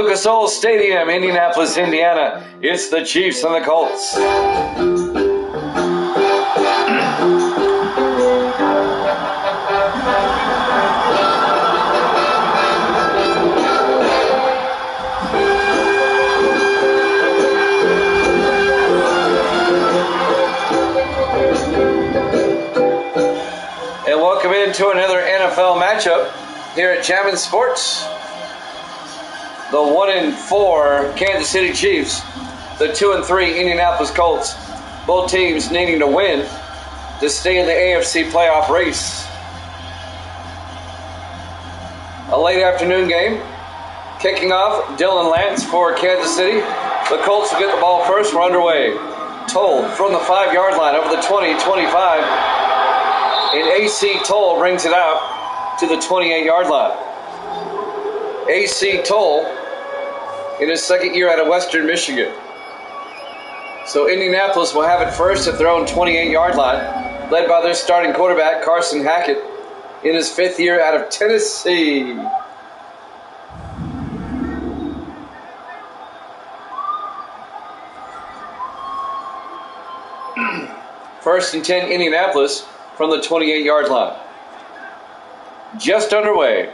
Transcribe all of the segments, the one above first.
Lucas Oil Stadium, Indianapolis, Indiana. It's the Chiefs and the Colts. And welcome into another NFL matchup here at Jammin' Sports. The 1-4 Kansas City Chiefs, the 2-3 Indianapolis Colts. Both teams needing to win to stay in the AFC playoff race. A late afternoon game. Kicking off, Dylan Lance for Kansas City. The Colts will get the ball first. We're underway. Toll from the 5-yard line over the 20-25. And AC Toll brings it out to the 28-yard line. AC Toll in his second year out of Western Michigan. So Indianapolis will have it first at their own 28-yard line, led by their starting quarterback, Carson Hackett, in his fifth year out of Tennessee. First and 10, Indianapolis from the 28-yard line. Just underway.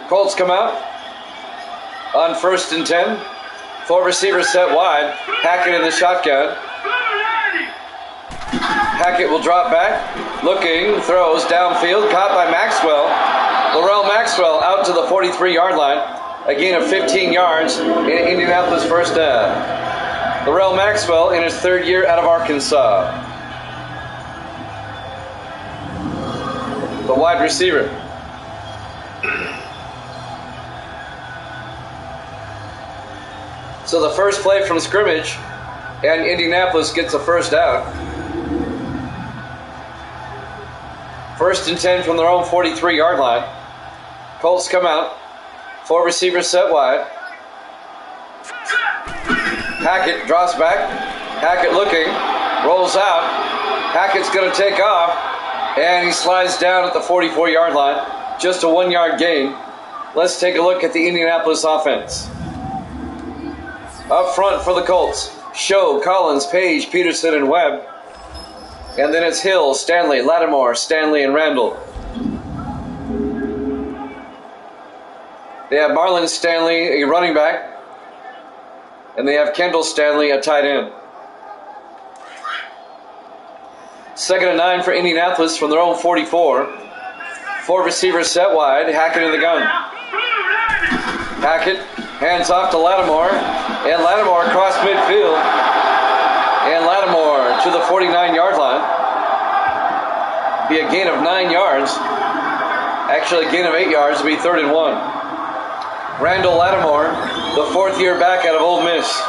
Colts come out on first and 10. 4 receivers set wide. Hackett in the shotgun. Hackett will drop back. Looking, throws downfield. Caught by Maxwell. Laurel Maxwell out to the 43-yard line. A gain of 15 yards in Indianapolis first down. Laurel Maxwell in his third year out of Arkansas. The wide receiver. So the first play from scrimmage, and Indianapolis gets a first down. First and 10 from their own 43-yard line. Colts come out. 4 receivers set wide. Hackett drops back. Hackett looking. Rolls out. Hackett's going to take off. And he slides down at the 44-yard line. Just a 1-yard gain. Let's take a look at the Indianapolis offense. Up front for the Colts, Show, Collins, Page, Peterson, and Webb. And then it's Hill, Stanley, Lattimore, Stanley, and Randall. They have Marlon Stanley, a running back. And they have Kendall Stanley, a tight end. Second and 9 for Indianapolis from their own 44. 4 receivers set wide, Hackett in the gun. Hackett hands off to Lattimore. And Lattimore across midfield. And Lattimore to the 49-yard line. Be a gain of 9 yards. Actually, a gain of 8 yards to be 3rd and 1. Randall Lattimore, the 4th year back out of Ole Miss.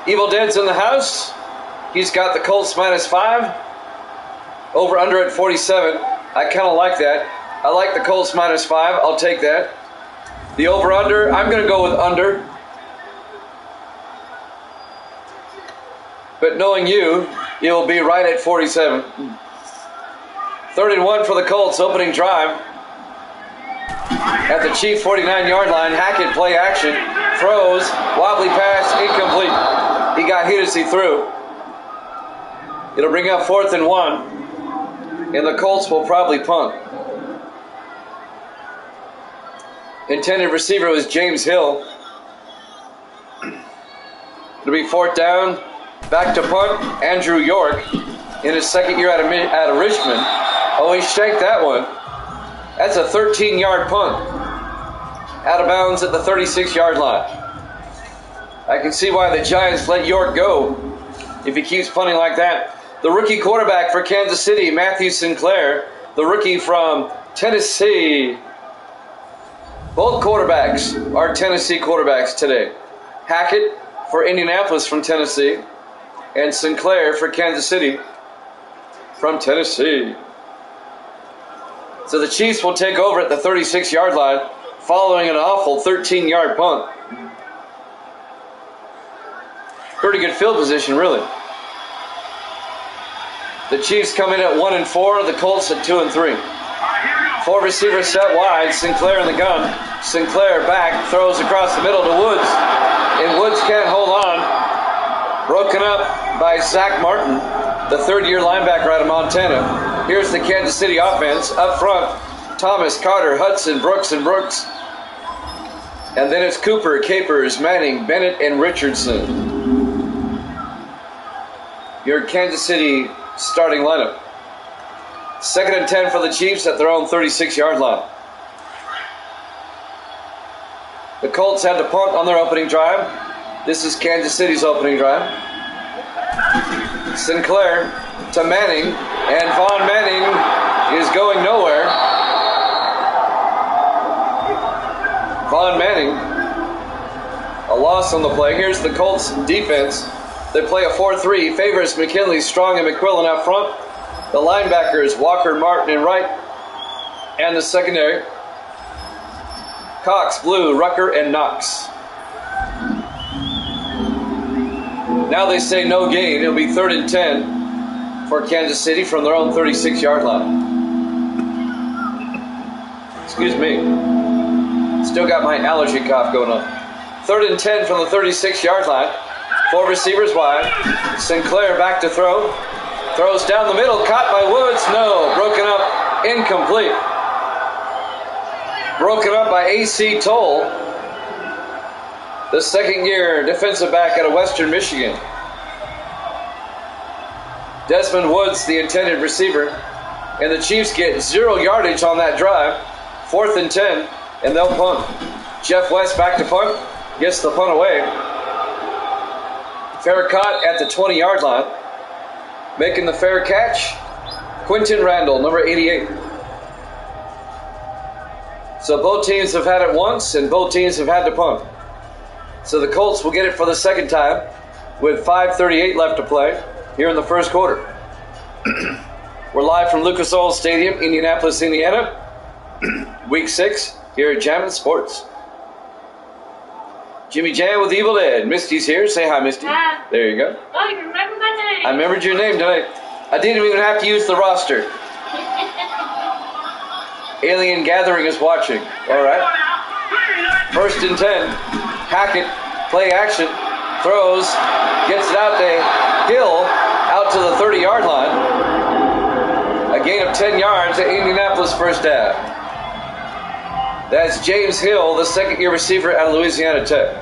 Evil Dead's in the house. He's got the Colts -5. Over under at 47. I kind of like that. I like the Colts -5. I'll take that. The over-under, I'm going to go with under. But knowing you, it will be right at 47. 3rd and 1 for the Colts, opening drive. At the Chief 49-yard line, Hackett play action. Throws, wobbly pass, incomplete. He got hit as he threw. It'll bring up 4th and 1. And the Colts will probably punt. Intended receiver was James Hill. It'll be 4th down. Back to punt, Andrew York in his second year out of Richmond. Oh, he shanked that one. That's a 13-yard punt. Out of bounds at the 36-yard line. I can see why the Giants let York go if he keeps punting like that. The rookie quarterback for Kansas City, Matthew Sinclair. The rookie from Tennessee. Both quarterbacks are Tennessee quarterbacks today. Hackett for Indianapolis from Tennessee, and Sinclair for Kansas City from Tennessee. So the Chiefs will take over at the 36-yard line following an awful 13-yard punt. Pretty good field position, really. The Chiefs come in at 1-4. The Colts at 2-3. 4 receivers set wide. Sinclair in the gun. Sinclair back, throws across the middle to Woods. And Woods can't hold on. Broken up by Zach Martin, the third-year linebacker out of Montana. Here's the Kansas City offense. Up front, Thomas, Carter, Hudson, Brooks, and Brooks. And then it's Cooper, Capers, Manning, Bennett, and Richardson. Your Kansas City starting lineup. 2nd and 10 for the Chiefs at their own 36-yard line. The Colts had to punt on their opening drive. This is Kansas City's opening drive. Sinclair to Manning, and Von Manning is going nowhere. Von Manning, a loss on the play. Here's the Colts defense. They play a 4-3, favors McKinley, Strong, and McQuillan up front. The linebackers, Walker, Martin, and Wright. And the secondary, Cox, Blue, Rucker, and Knox. Now they say no gain. It'll be 3rd and 10 for Kansas City from their own 36-yard line. Excuse me. Still got my allergy cough going on. 3rd and 10 from the 36-yard line. 4 receivers wide. Sinclair back to throw. Throws down the middle. Caught by Woods. No. Broken up. Incomplete. Broken up by A.C. Toll, the second-year defensive back out of Western Michigan. Desmond Woods, the intended receiver. And the Chiefs get 0 yardage on that drive. 4th and 10, and they'll punt. Jeff West back to punt. Gets the punt away. Fair caught at the 20-yard line. Making the fair catch, Quentin Randall, number 88. So both teams have had it once, and both teams have had to punt. So the Colts will get it for the second time with 5:38 left to play here in the first quarter. We're live from Lucas Oil Stadium, Indianapolis, Indiana. Week 6 here at Jammin' Sports. Jimmy Jam with Evil Dead. Misty's here. Say hi, Misty. Hi. There you go. Oh, you remember my name. I remembered your name tonight. I didn't even have to use the roster. Alien Gathering is watching. All right. 1st and 10. Hackett, play action, throws, gets it out to Hill, out to the 30-yard line. A gain of 10 yards at Indianapolis first down. That's James Hill, the second-year receiver out of Louisiana Tech.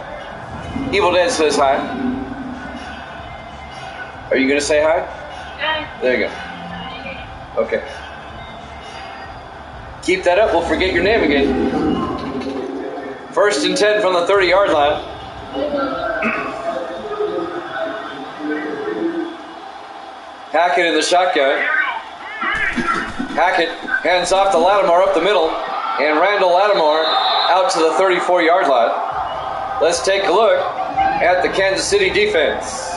Evil Dead says hi. Are you going to say hi? There you go. Okay. Keep that up, we'll forget your name again. 1st and 10 from the 30-yard line. Hackett in the shotgun. Hackett hands off to Lattimore up the middle. And Randall Lattimore out to the 34-yard line. Let's take a look at the Kansas City defense.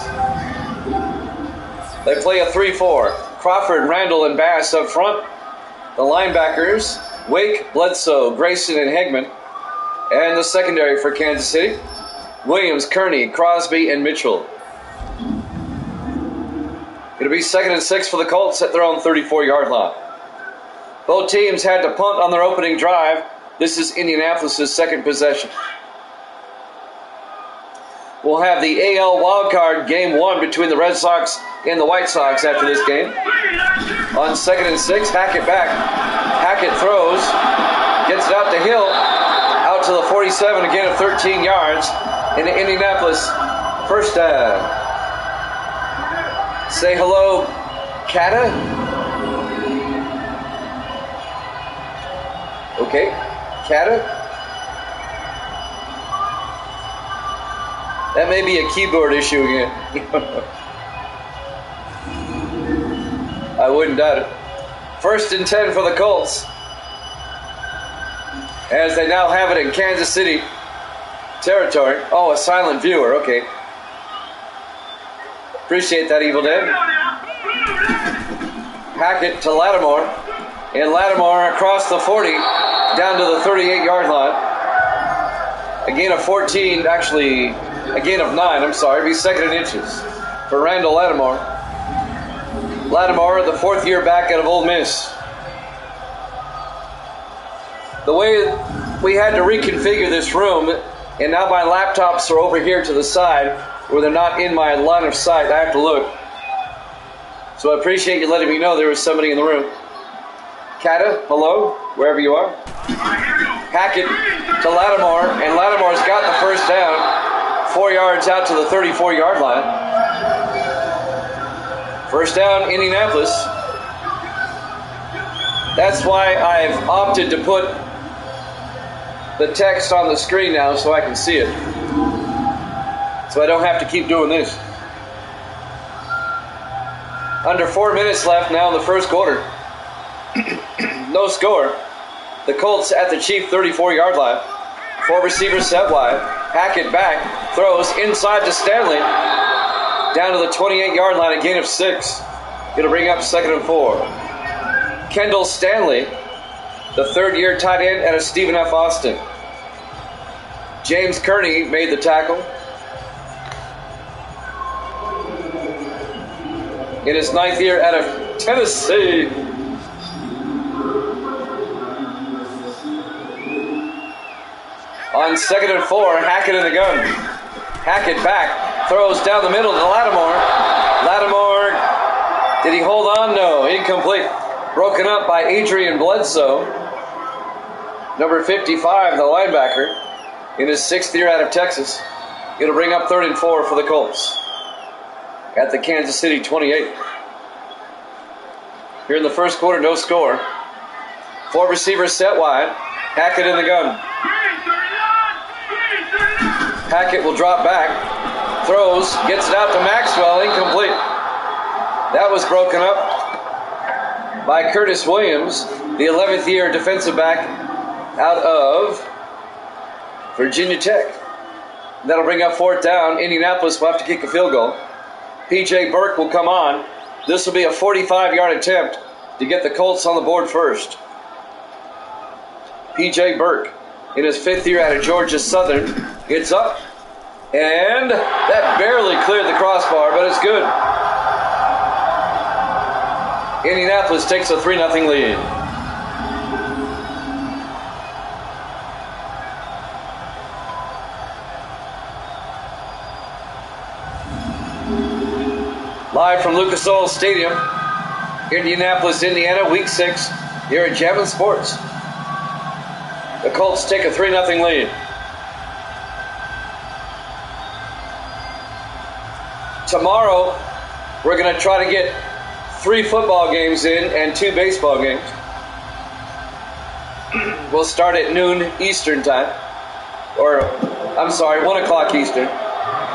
They play a 3-4. Crawford, Randall, and Bass up front. The linebackers, Wake, Bledsoe, Grayson, and Hegman. And the secondary for Kansas City, Williams, Kearney, Crosby, and Mitchell. It'll be 2nd and 6 for the Colts at their own 34-yard line. Both teams had to punt on their opening drive. This is Indianapolis' second possession. We'll have the AL wildcard game 1 between the Red Sox and the White Sox after this game. On 2nd and 6, Hackett back. Hackett throws, gets it out to Hill, out to the 47, again of 13 yards, into Indianapolis first down. Say hello, Kata. Okay, Kata. That may be a keyboard issue again. I wouldn't doubt it. 1st and 10 for the Colts, as they now have it in Kansas City territory. Oh, a silent viewer. Okay. Appreciate that, Evil Dead. Hackett to Lattimore. And Lattimore across the 40, down to the 38-yard line. A gain of 14, actually, a gain of 9, I'm sorry. It'll be 2nd and inches for Randall Lattimore. Lattimore, the fourth-year back out of Ole Miss. The way we had to reconfigure this room, and now my laptops are over here to the side where they're not in my line of sight. I have to look. So I appreciate you letting me know there was somebody in the room. Kata, hello, wherever you are. Hackett to Lattimore, and Lattimore's got the first down, 4 yards out to the 34-yard line. First down, Indianapolis. That's why I've opted to put the text on the screen now so I can see it. So I don't have to keep doing this. Under 4 minutes left now in the first quarter. No score. The Colts at the Chief 34-yard line. 4 receivers set wide. Hackett back. Throws inside to Stanley. Down to the 28-yard line, a gain of 6. It'll bring up 2nd and 4. Kendall Stanley, the third-year tight end out of Stephen F. Austin. James Kearney made the tackle. In his 9th year out of Tennessee. On 2nd and 4, Hackett in the gun. Hackett back, throws down the middle to Lattimore. Lattimore, did he hold on? No, incomplete. Broken up by Adrian Bledsoe, number 55, the linebacker, in his 6th year out of Texas. It'll bring up 3rd and 4 for the Colts at the Kansas City 28. Here in the first quarter, no score. 4 receivers set wide. Hackett in the gun. Hackett will drop back. Throws, gets it out to Maxwell, incomplete. That was broken up by Curtis Williams, the 11th year defensive back out of Virginia Tech. That'll bring up 4th down. Indianapolis will have to kick a field goal. P.J. Burke will come on. This will be a 45-yard attempt to get the Colts on the board first. P.J. Burke, in his 5th year out of Georgia Southern, gets up, and that barely cleared the crossbar, but it's good. Indianapolis takes a 3-0 lead. Live from Lucas Oil Stadium, Indianapolis, Indiana, Week 6, here at Javin Sports. The Colts take a 3-0 lead. Tomorrow, we're going to try to get 3 football games in and 2 baseball games. We'll start at noon Eastern time. Or, I'm sorry, 1 o'clock Eastern.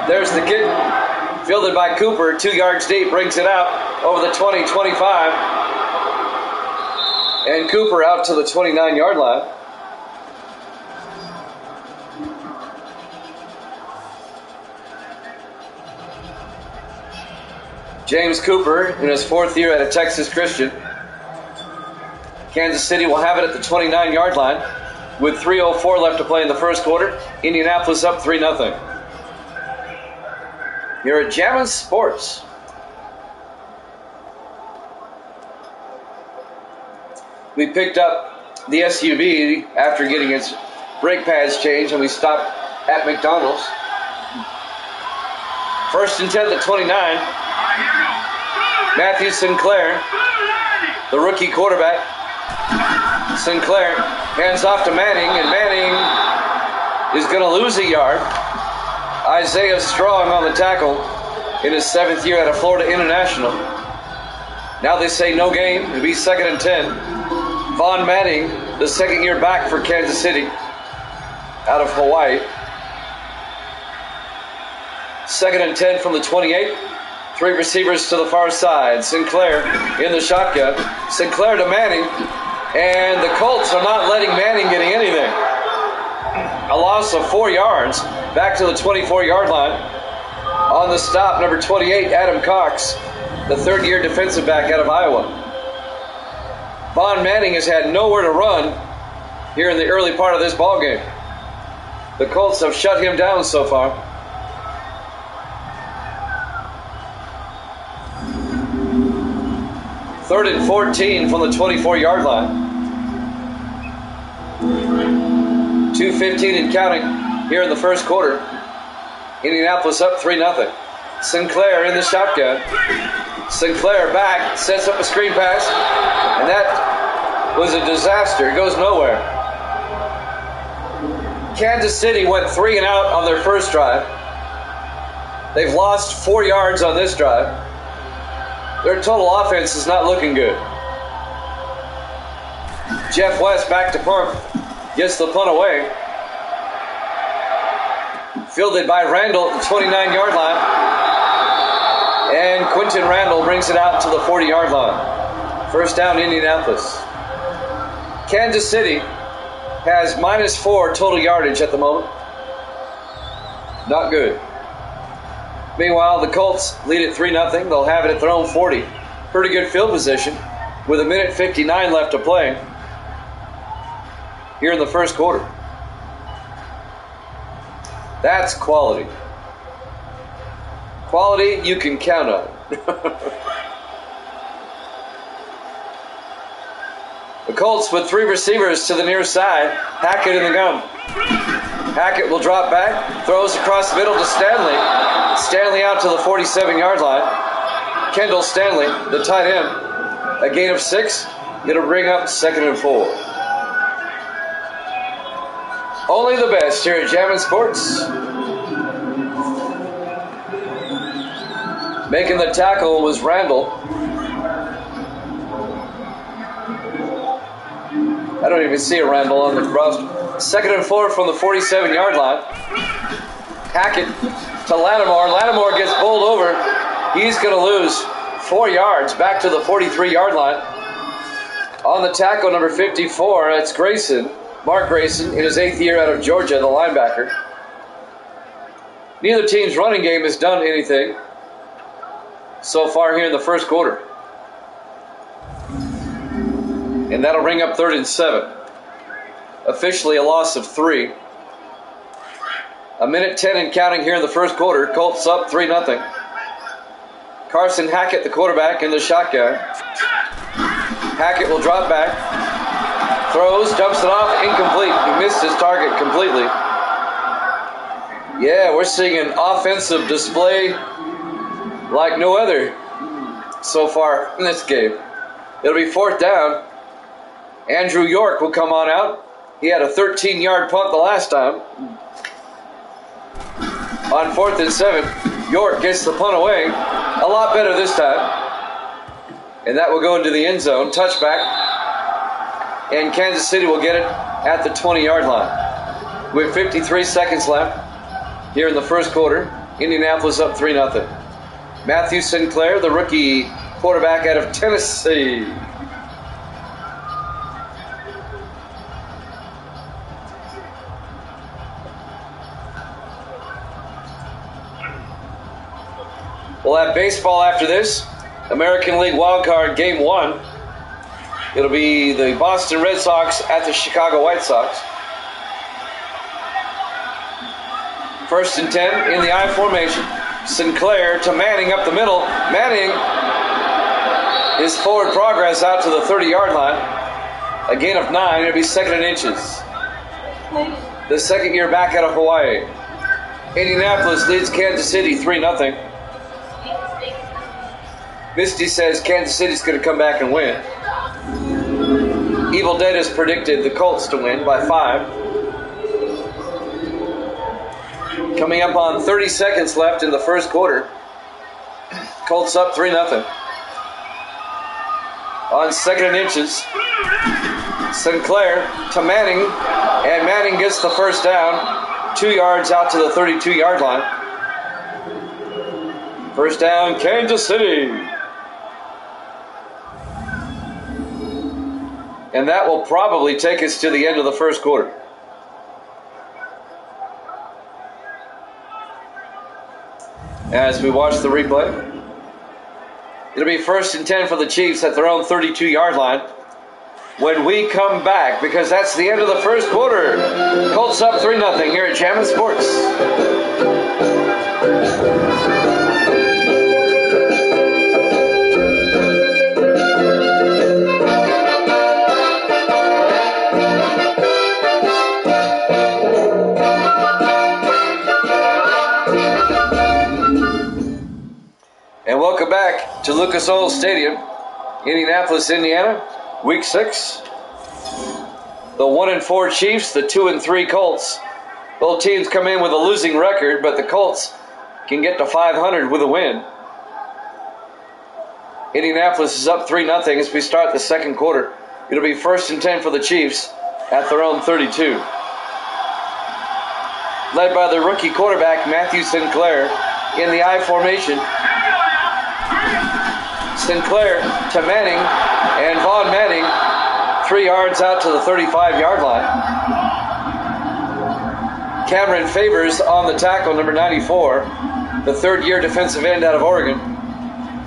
There's the kick. Fielded by Cooper, 2 yards deep, brings it out over the 20-25. And Cooper out to the 29-yard line. James Cooper in his 4th year at a Texas Christian. Kansas City will have it at the 29-yard line with 3:04 left to play in the first quarter. Indianapolis up 3-0. Here at Javin Sports. We picked up the SUV after getting its brake pads changed, and we stopped at McDonald's. 1st and 10 at 29. Matthew Sinclair, the rookie quarterback. Sinclair hands off to Manning, and Manning is going to lose a yard. Isaiah Strong on the tackle in his 7th year out of Florida International. Now they say no game. It'll be 2nd and 10. Vaughn Manning, the 2nd year back for Kansas City out of Hawaii. 2nd and 10 from the 28. 3 receivers to the far side. Sinclair in the shotgun. Sinclair to Manning. And the Colts are not letting Manning getting anything. A loss of 4 yards. Back to the 24-yard line. On the stop, number 28, Adam Cox, the 3rd year defensive back out of Iowa. Vaughn Manning has had nowhere to run here in the early part of this ballgame. The Colts have shut him down so far. 3rd and 14 from the 24-yard line. 2:15 and counting here in the first quarter. Indianapolis up 3-0. Sinclair in the shotgun. Sinclair back, sets up a screen pass, and that was a disaster. It goes nowhere. Kansas City went 3 and out on their first drive. They've lost 4 yards on this drive. Their total offense is not looking good. Jeff West back to punt. Gets the punt away. Fielded by Randall at the 29-yard line. And Quentin Randall brings it out to the 40-yard line. First down, Indianapolis. Kansas City has -4 total yardage at the moment. Not good. Meanwhile, the Colts lead at 3-0. They'll have it at their own 40. Pretty good field position with 1:59 left to play here in the first quarter. That's quality. Quality you can count on. The Colts with 3 receivers to the near side. Hackett in the gun. Hackett will drop back, throws across the middle to Stanley. Stanley out to the 47-yard line. Kendall Stanley, the tight end, a gain of 6. Going to bring up 2nd and 4. Only the best here at Jammin' Sports. Making the tackle was Randall. I don't even see a Randall on the roster. 2nd and 4 from the 47-yard line. Hackett to Lattimore. Lattimore gets bowled over. He's going to lose 4 yards back to the 43-yard line. On the tackle, number 54, that's Grayson. Mark Grayson, in his 8th year out of Georgia, the linebacker. Neither team's running game has done anything so far here in the first quarter. And that'll bring up 3rd and 7. Officially a loss of 3. 1:10 and counting here in the first quarter. Colts up 3-0. Carson Hackett, the quarterback, in the shotgun. Hackett will drop back. Throws, dumps it off, incomplete. He missed his target completely. Yeah, we're seeing an offensive display like no other so far in this game. It'll be 4th down. Andrew York will come on out. He had a 13-yard punt the last time. On 4th and 7, York gets the punt away. A lot better this time. And that will go into the end zone. Touchback. And Kansas City will get it at the 20-yard line. With 53 seconds left here in the first quarter. Indianapolis up 3-0. Matthew Sinclair, the rookie quarterback out of Tennessee. We'll have baseball after this. American League wildcard game 1. It'll be the Boston Red Sox at the Chicago White Sox. 1st and 10 in the I formation. Sinclair to Manning up the middle. Manning is forward progress out to the 30-yard line. A gain of 9. It'll be 2nd and inches. The second year back out of Hawaii. Indianapolis leads Kansas City 3-0. Misty says Kansas City's going to come back and win. Evil Dead has predicted the Colts to win by 5. Coming up on 30 seconds left in the first quarter. Colts up 3-0. On 2nd and inches. Sinclair to Manning. And Manning gets the first down. 2 yards out to the 32-yard line. First down, Kansas City. And that will probably take us to the end of the first quarter. As we watch the replay, it'll be 1st and 10 for the Chiefs at their own 32-yard line. When we come back, because that's the end of the first quarter. Colts up 3-0 here at Jammin' Sports. And welcome back to Lucas Oil Stadium, Indianapolis, Indiana, Week 6. The 1-4 Chiefs, the 2-3 Colts. Both teams come in with a losing record, but the Colts can get to 500 with a win. Indianapolis is up 3-0 as we start the second quarter. It'll be 1st and 10 for the Chiefs at their own 32. Led by the rookie quarterback, Matthew Sinclair, in the I formation. Sinclair to Manning, and Vaughn Manning 3 yards out to the 35-yard line. Cameron Favors on the tackle, number 94, the third-year defensive end out of Oregon.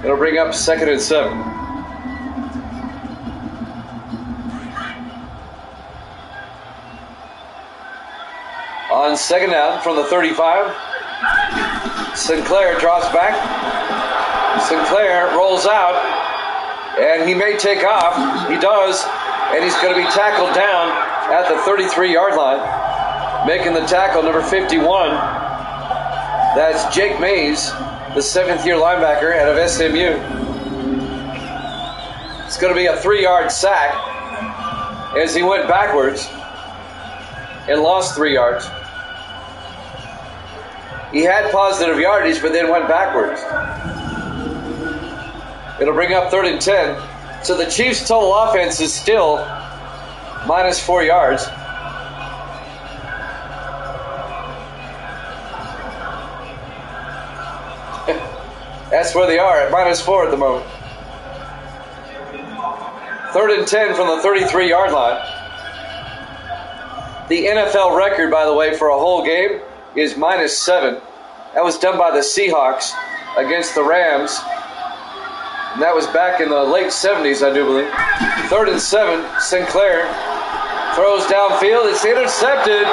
It'll bring up 2nd and 7. On 2nd down from the 35, Sinclair drops back. Sinclair rolls out, and he may take off. He does, and he's going to be tackled down at the 33-yard line. Making the tackle, number 51. That's Jake Mays, the 7th-year linebacker out of SMU. It's going to be a 3-yard sack as he went backwards and lost 3 yards. He had positive yardage, but then went backwards. It'll bring up 3rd and 10. So the Chiefs' total offense is still minus 4 yards. That's where they are, at minus 4 at the moment. 3rd and 10 from the 33-yard line. The NFL record, by the way, for a whole game is minus 7. That was done by the Seahawks against the Rams. And that was back in the late 70s, I do believe. 3rd and 7, Sinclair throws downfield. It's intercepted.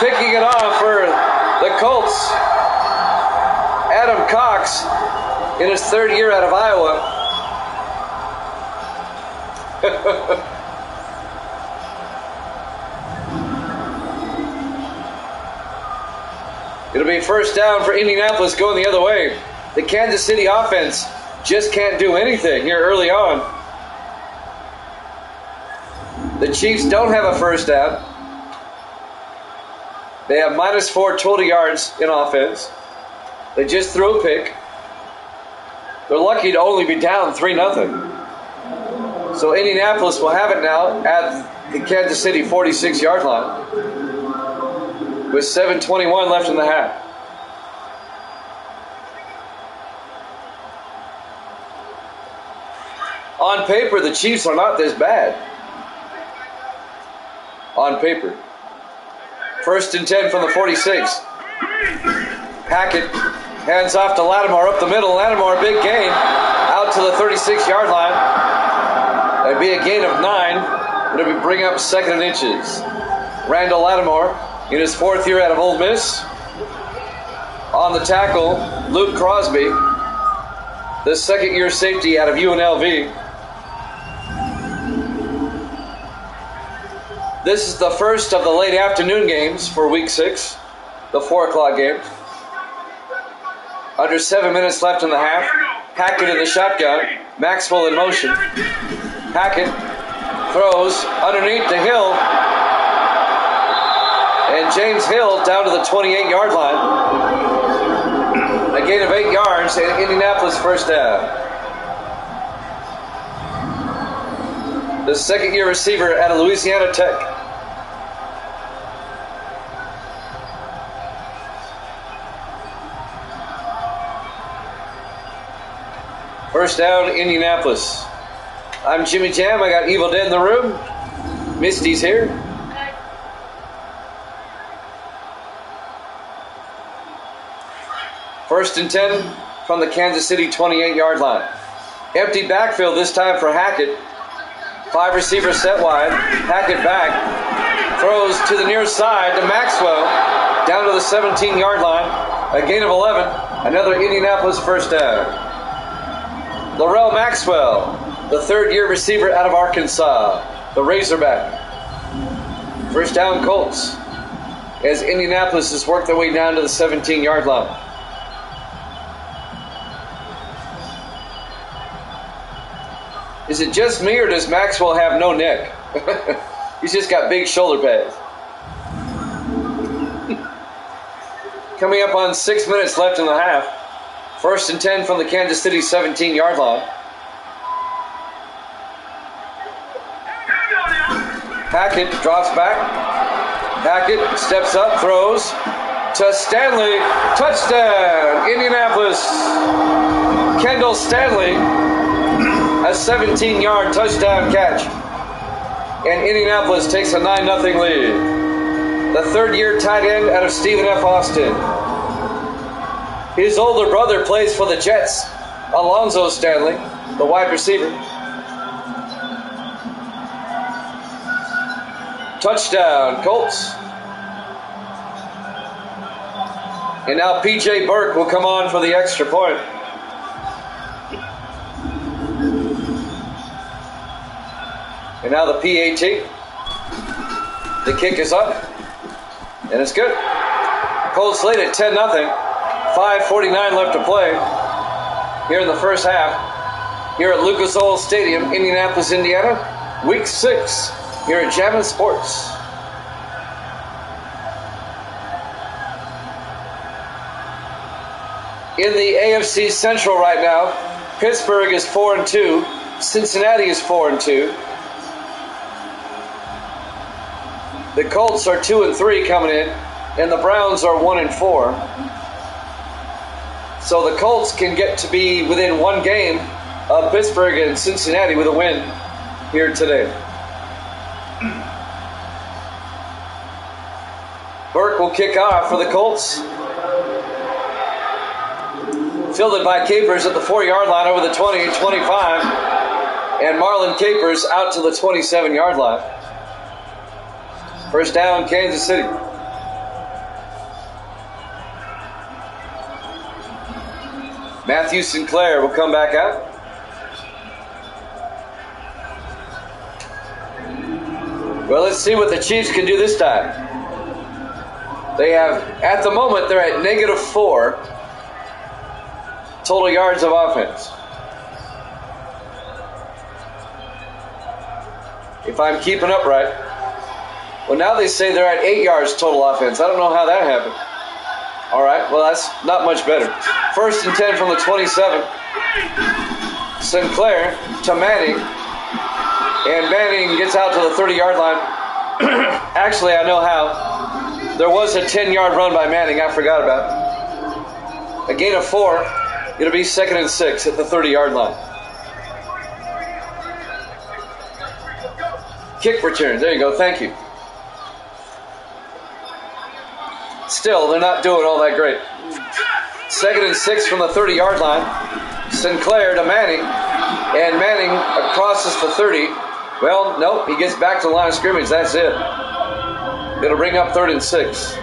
Picking it off for the Colts, Adam Cox, in his 3rd year out of Iowa. It'll be 1st down for Indianapolis going the other way. The Kansas City offense just can't do anything here early on. The Chiefs don't have a 1st down. They have minus 4 total yards in offense. They just threw a pick. They're lucky to only be down 3-0. So Indianapolis will have it now at the Kansas City 46-yard line with 7:21 left in the half. On paper, the Chiefs are not this bad. On paper. 1st and 10 from the 46. Hackett hands off to Lattimore up the middle. Lattimore, big gain, out to the 36-yard line. That'd be a gain of 9. It'll be bring up 2nd and inches. Randall Lattimore in his 4th year out of Ole Miss. On the tackle, Luke Crosby, the 2nd-year safety out of UNLV. This is the first of the late afternoon games for Week 6, the 4 o'clock games. Under 7 minutes left in the half. Hackett in the shotgun. Maxwell in motion. Hackett throws underneath to Hill. And James Hill down to the 28-yard line. A gain of 8 yards and Indianapolis 1st down. The 2nd-year receiver out of Louisiana Tech. First down, Indianapolis. I'm Jimmy Jam. I got Evil Dead in the room. Misty's here. First and 10 from the Kansas City 28-yard line. Empty backfield this time for Hackett. 5 receivers set wide. Hackett back. Throws to the near side to Maxwell. Down to the 17-yard line. A gain of 11. Another Indianapolis 1st down. Laurel Maxwell, the 3rd-year receiver out of Arkansas, the Razorback. 1st down Colts as Indianapolis has worked their way down to the 17-yard line. Is it just me, or does Maxwell have no neck? He's just got big shoulder pads. Coming up on 6 minutes left in the half. 1st and 10 from the Kansas City 17-yard line. Hackett drops back. Hackett steps up, throws to Stanley. Touchdown, Indianapolis. Kendall Stanley, a 17-yard touchdown catch. And Indianapolis takes a 9-0 lead. The third-year tight end out of Stephen F. Austin. His older brother plays for the Jets, Alonzo Stanley, the wide receiver. Touchdown, Colts. And now P.J. Burke will come on for the extra point. And now the PAT. The kick is up. And it's good. Colts lead at 10-0. 5:49 left to play here in the first half. Here at Lucas Oil Stadium, Indianapolis, Indiana. Week 6 here at Jammin' Sports. In the AFC Central right now, Pittsburgh is 4-2. Cincinnati is 4-2. The Colts are 2-3 coming in, and the Browns are 1-4. So the Colts can get to be within one game of Pittsburgh and Cincinnati with a win here today. Burke will kick off for the Colts. Fielded by Capers at the 4-yard line over the 20, 25. And Marlon Capers out to the 27-yard line. First down, Kansas City. Matthew Sinclair will come back out. Well, let's see what the Chiefs can do this time. They have, at the moment, they're at -4 total yards of offense. If I'm keeping up right. Well, now they say they're at 8 yards total offense. I don't know how that happened. All right, well, that's not much better. 1st and 10 from the 27. Sinclair to Manning. And Manning gets out to the 30-yard line. Actually, I know how. There was a 10-yard run by Manning I forgot about. A gain of 4. It'll be 2nd and 6 at the 30-yard line. Kick return. There you go. Thank you. Still, they're not doing all that great. 2nd and 6 from the 30-yard line. Sinclair to Manning. And Manning crosses the 30. Well, nope, he gets back to the line of scrimmage. That's it. It'll bring up 3rd and 6.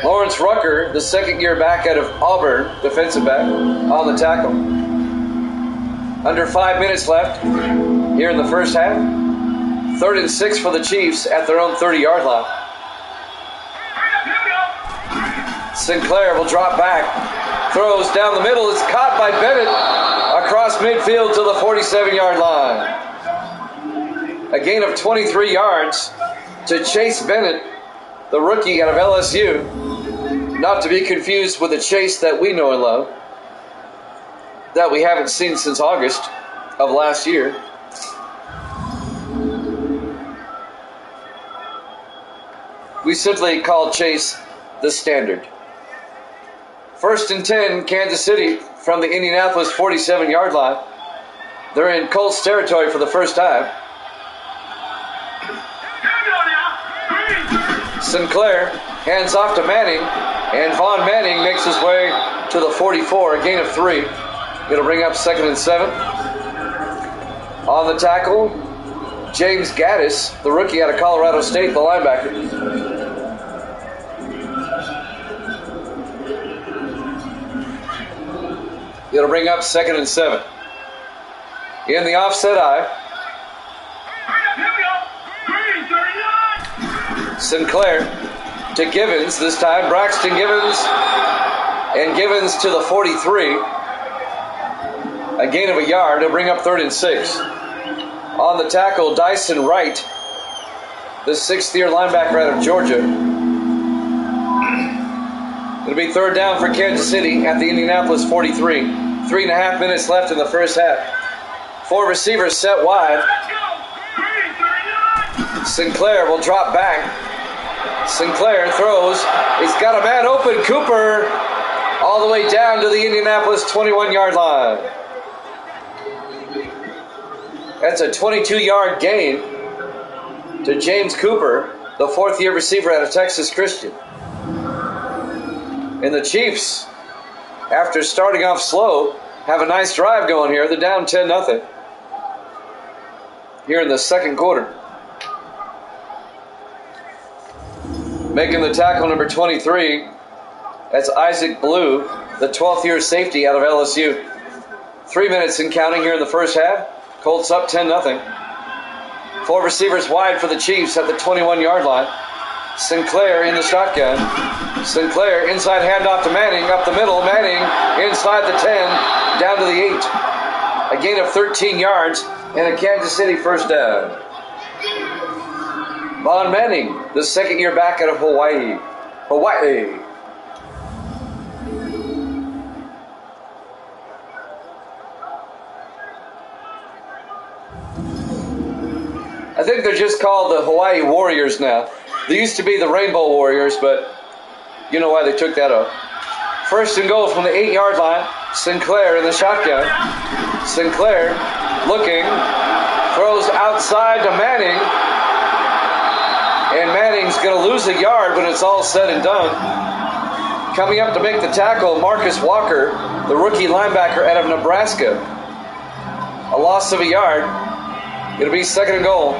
Lawrence Rucker, the second-year back out of Auburn, defensive back, on the tackle. Under 5 minutes left here in the first half. 3rd and 6 for the Chiefs at their own 30-yard line. Sinclair will drop back. Throws down the middle. It's caught by Bennett across midfield to the 47-yard line. A gain of 23 yards to Chase Bennett, the rookie out of LSU. Not to be confused with the Chase that we know and love, that we haven't seen since August of last year. We simply call Chase the standard. 1st and 10, Kansas City from the Indianapolis 47-yard line. They're in Colts territory for the first time. Sinclair hands off to Manning, and Vaughn Manning makes his way to the 44, a gain of 3. It'll bring up 2nd and 7. On the tackle, James Gaddis, the rookie out of Colorado State, the linebacker. It'll bring up 2nd and 7. In the offset eye, Sinclair to Givens this time. Braxton Givens, and Givens to the 43. A gain of a yard. He'll bring up 3rd and 6. On the tackle, Dyson Wright, the 6th-year linebacker out of Georgia. It'll be 3rd down for Kansas City at the Indianapolis 43. 3.5 minutes left in the first half. 4 receivers set wide. Sinclair will drop back. Sinclair throws. He's got a man open. Cooper all the way down to the Indianapolis 21-yard line. That's a 22-yard gain to James Cooper, the 4th-year receiver out of Texas Christian. And the Chiefs, after starting off slow, have a nice drive going here. They're down 10-0 here in the second quarter. Making the tackle, number 23, that's Isaac Blue, the 12th-year safety out of LSU. 3 minutes and counting here in the first half. Colts up 10-0. 4 receivers wide for the Chiefs at the 21-yard line. Sinclair in the shotgun. Sinclair inside handoff to Manning, up the middle. Manning inside the 10, down to the 8. A gain of 13 yards and a Kansas City first down. Von Manning, the 2nd-year back out of Hawaii. I think they're just called the Hawaii Warriors now. They used to be the Rainbow Warriors, but you know why they took that up. 1st and goal from the 8-yard line. Sinclair in the shotgun. Sinclair looking, throws outside to Manning. And Manning's going to lose a yard when it's all said and done. Coming up to make the tackle, Marcus Walker, the rookie linebacker out of Nebraska. A loss of a yard. It'll be 2nd and goal.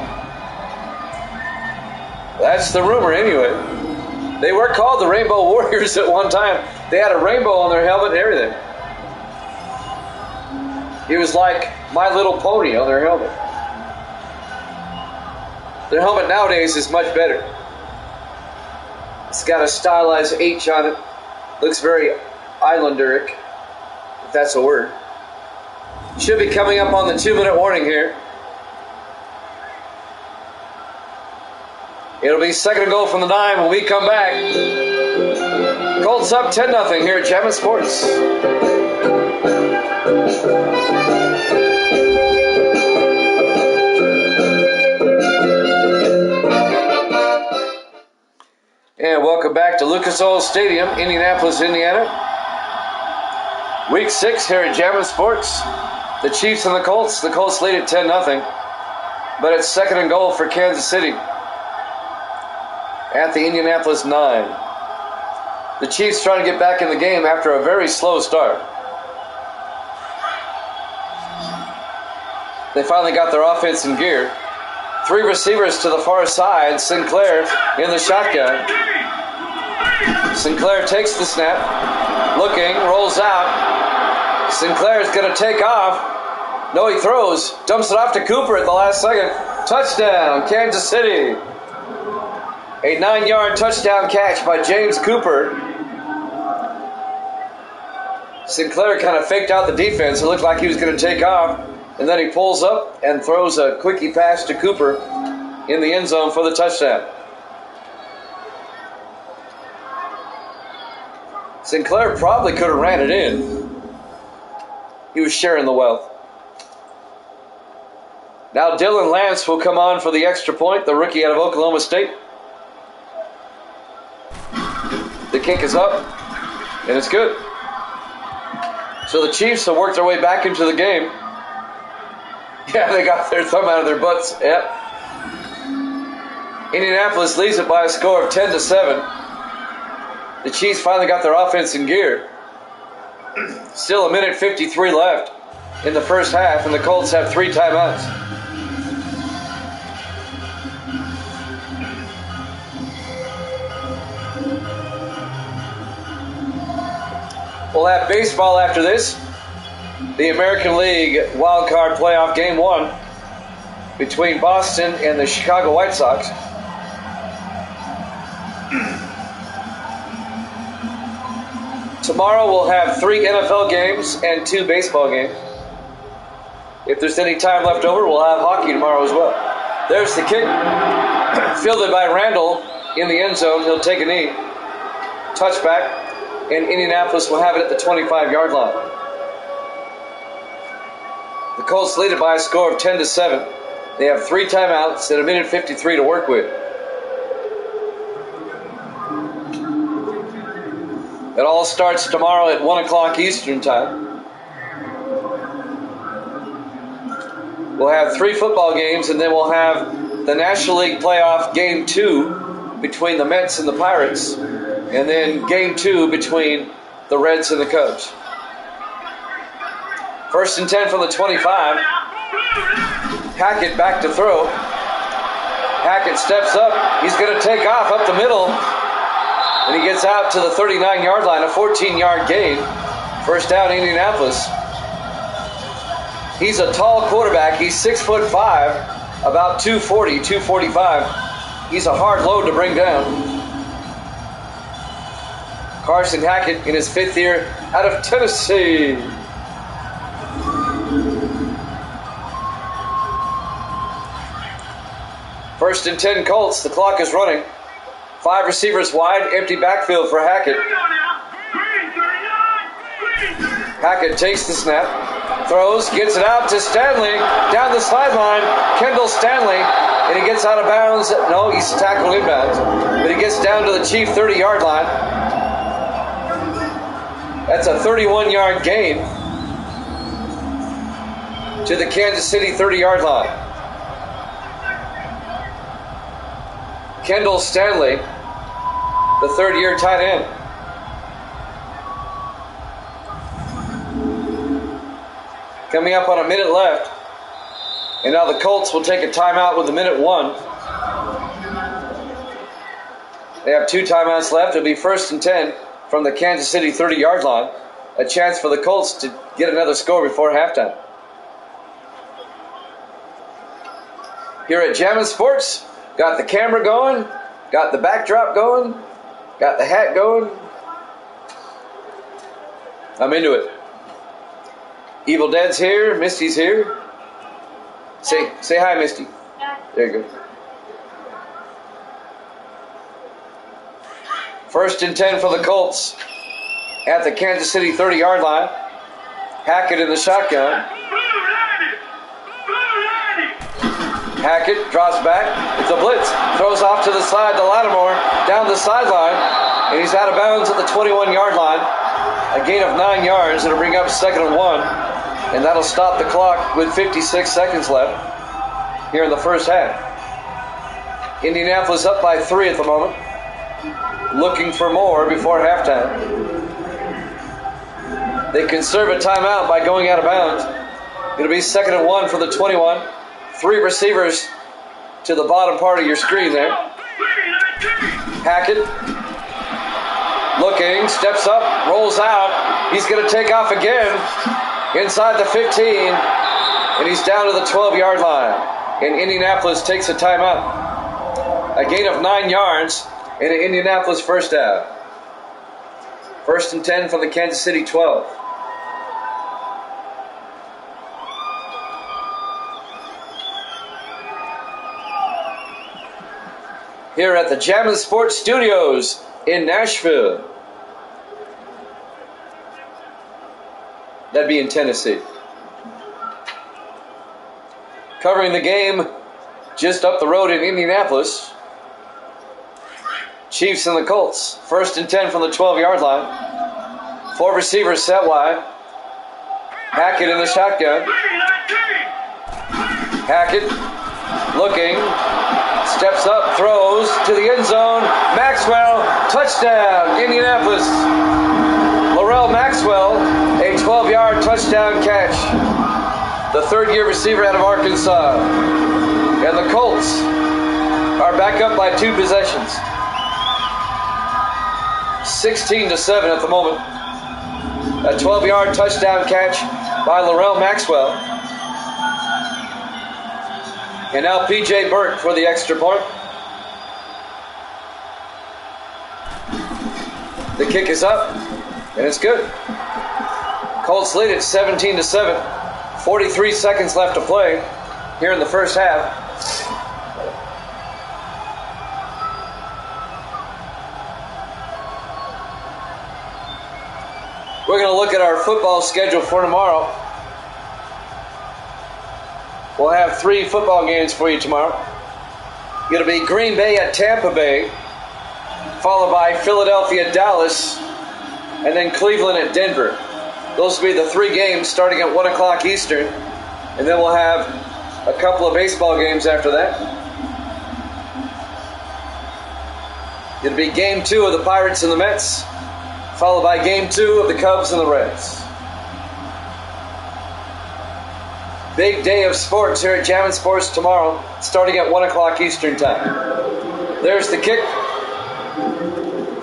That's the rumor anyway. They were called the Rainbow Warriors at one time. They had a rainbow on their helmet and everything. It was like My Little Pony on their helmet. Their helmet nowadays is much better. It's got a stylized H on it. Looks very Islanderic, if that's a word. Should be coming up on the 2-minute warning here. It'll be 2nd and goal from the 9 when we come back. Colts up 10-0 here at Jammin' Sports. And welcome back to Lucas Oil Stadium, Indianapolis, Indiana. Week 6 here at Jammin' Sports. The Chiefs and the Colts. The Colts lead at 10-0. But it's 2nd and goal for Kansas City at the Indianapolis 9. The Chiefs trying to get back in the game after a very slow start. They finally got their offense in gear. 3 receivers to the far side. Sinclair in the shotgun. Sinclair takes the snap. Looking, rolls out. Sinclair's going to take off. No, he throws. Dumps it off to Cooper at the last second. Touchdown, Kansas City. A 9-yard touchdown catch by James Cooper. Sinclair kind of faked out the defense. It looked like he was going to take off. And then he pulls up and throws a quickie pass to Cooper in the end zone for the touchdown. Sinclair probably could have ran it in. He was sharing the wealth. Now Dylan Lance will come on for the extra point, the rookie out of Oklahoma State. The kick is up, and it's good. So the Chiefs have worked their way back into the game. Yeah, they got their thumb out of their butts. Yep. Indianapolis leads it by a score of 10-7. The Chiefs finally got their offense in gear. Still a minute 53 left in the first half, and the Colts have 3 timeouts. We'll have baseball after this. The American League Wild Card Playoff Game 1 between Boston and the Chicago White Sox. Tomorrow we'll have 3 NFL games and 2 baseball games. If there's any time left over, we'll have hockey tomorrow as well. There's the kick. Fielded by Randall in the end zone. He'll take a knee. Touchback. And Indianapolis will have it at the 25-yard line. The Colts lead it by a score of 10-7. They have 3 timeouts and 1:53 to work with. It all starts tomorrow at 1 o'clock Eastern time. We'll have 3 football games, and then we'll have the National League Playoff Game 2 between the Mets and the Pirates, and then Game 2 between the Reds and the Cubs. 1st and 10 from the 25. Hackett back to throw. Hackett steps up. He's going to take off up the middle, and he gets out to the 39-yard line, a 14-yard gain. First down, Indianapolis. He's a tall quarterback. He's 6'5", about 240, 245. He's a hard load to bring down. Carson Hackett in his 5th year out of Tennessee. First and 10 Colts. The clock is running. 5 receivers wide, empty backfield for Hackett. Hackett takes the snap. Throws, gets it out to Stanley, down the sideline, Kendall Stanley, and he gets out of bounds. No, he's tackled inbounds, but he gets down to the Chief 30-yard line. That's a 31-yard gain to the Kansas City 30-yard line. Kendall Stanley, the 3rd-year tight end. Coming up on a minute left. And now the Colts will take a timeout with a minute 1. They have 2 timeouts left. It'll be 1st and 10 from the Kansas City 30-yard line. A chance for the Colts to get another score before halftime. Here at Jammin' Sports, got the camera going, got the backdrop going, got the hat going. I'm into it. Evil Dead's here. Misty's here. Say hi, Misty. There you go. 1st and 10 for the Colts at the Kansas City 30-yard line. Hackett in the shotgun. Hackett drops back. It's a blitz. Throws off to the side to Lattimore. Down the sideline. And he's out of bounds at the 21-yard line. A gain of 9 yards. It'll bring up 2nd and 1. And that'll stop the clock with 56 seconds left here in the first half. Indianapolis up by 3 at the moment. Looking for more before halftime. They conserve a timeout by going out of bounds. It'll be 2nd and 1 for the 21. 3 receivers to the bottom part of your screen there. Hackett looking, steps up, rolls out. He's going to take off again inside the 15, and he's down to the 12-yard line. And Indianapolis takes a timeout. A gain of 9 yards and an Indianapolis first down. 1st and 10 from the Kansas City 12. Here at the Jammin' Sports Studios in Nashville. That'd be in Tennessee. Covering the game just up the road in Indianapolis. Chiefs and the Colts. 1st and 10 from the 12-yard line. 4 receivers set wide. Hackett in the shotgun. Hackett looking. Steps up, throws to the end zone. Maxwell, touchdown, Indianapolis. Laurel Maxwell, a 12-yard touchdown catch. The 3rd-year receiver out of Arkansas. And the Colts are back up by 2 possessions. 16-7 at the moment. A 12-yard touchdown catch by Laurel Maxwell. And now P.J. Burke for the extra point. The kick is up, and it's good. Colts lead it 17-7. 43 seconds left to play here in the first half. We're going to look at our football schedule for tomorrow. We'll have 3 football games for you tomorrow. It'll be Green Bay at Tampa Bay, followed by Philadelphia, Dallas, and then Cleveland at Denver. Those will be the 3 games starting at 1 o'clock Eastern, and then we'll have a couple of baseball games after that. It'll be Game 2 of the Pirates and the Mets, followed by Game 2 of the Cubs and the Reds. Big day of sports here at Jammin' Sports tomorrow, starting at 1 o'clock Eastern time. There's the kick.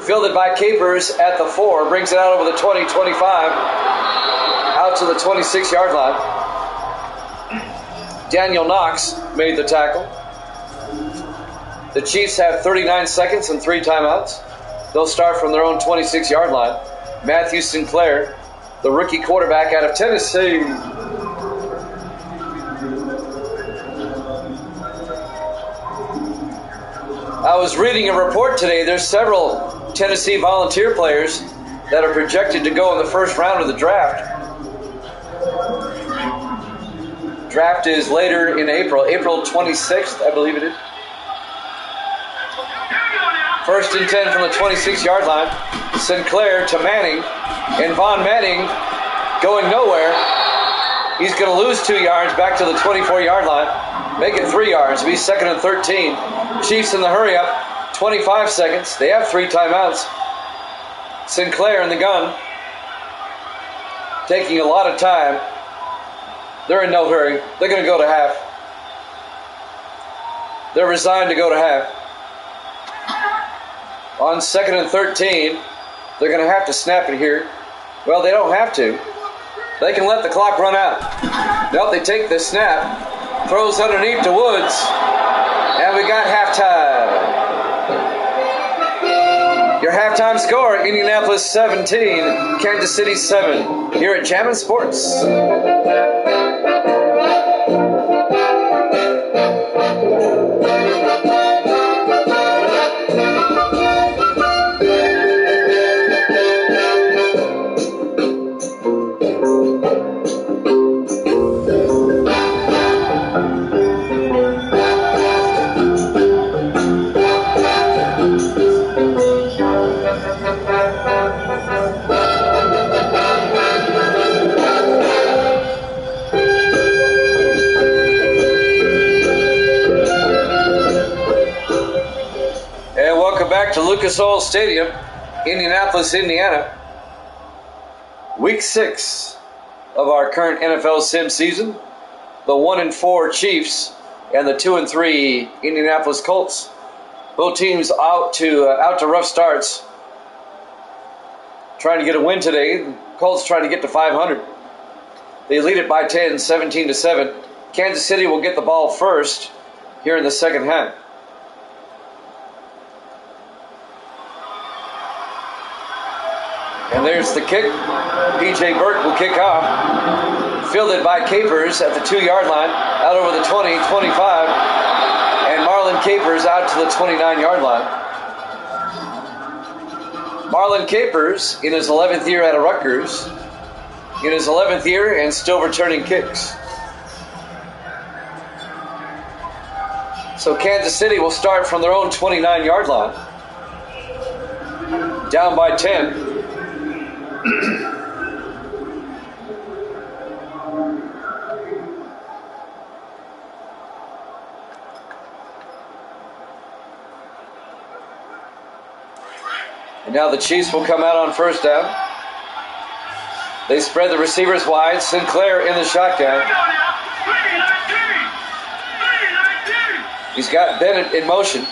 Fielded by Capers at the 4. Brings it out over the 20, 25. Out to the 26-yard line. Daniel Knox made the tackle. The Chiefs have 39 seconds and 3 timeouts. They'll start from their own 26-yard line. Matthew Sinclair, the rookie quarterback out of Tennessee. I was reading a report today. There's several Tennessee Volunteer players that are projected to go in the first round of the draft. Draft is later in April 26th, I believe it is. First and 10 from the 26-yard line. Sinclair to Manning, and Von Manning going nowhere. He's going to lose 2 yards back to the 24-yard line. Make it 3 yards. It'll be 2nd and 13. Chiefs in the hurry up. 25 seconds. They have 3 timeouts. Sinclair in the gun. Taking a lot of time. They're in no hurry. They're going to go to half. They're resigned to go to half. On 2nd and 13, they're going to have to snap it here. Well, they don't have to. They can let the clock run out. Nope, they take the snap. Throws underneath to Woods. And we got halftime. Your halftime score, Indianapolis 17, Kansas City 7. Here at Jammin' Sports. To Lucas Oil Stadium, Indianapolis, Indiana. Week 6 of our current NFL sim season. The 1-4 Chiefs and the 2-3 Indianapolis Colts. Both teams out to rough starts. Trying to get a win today. The Colts trying to get to 500. They lead it by 10, 17-7. Kansas City will get the ball first here in the second half. And there's the kick. P.J. Burke will kick off. Fielded by Capers at the 2-yard line. Out over the 20, 25. And Marlon Capers out to the 29-yard line. Marlon Capers in his 11th year out of Rutgers. In his 11th year and still returning kicks. So Kansas City will start from their own 29-yard line. Down by 10. And now the Chiefs will come out on first down. They spread the receivers wide. Sinclair in the shotgun. He's got Bennett in motion.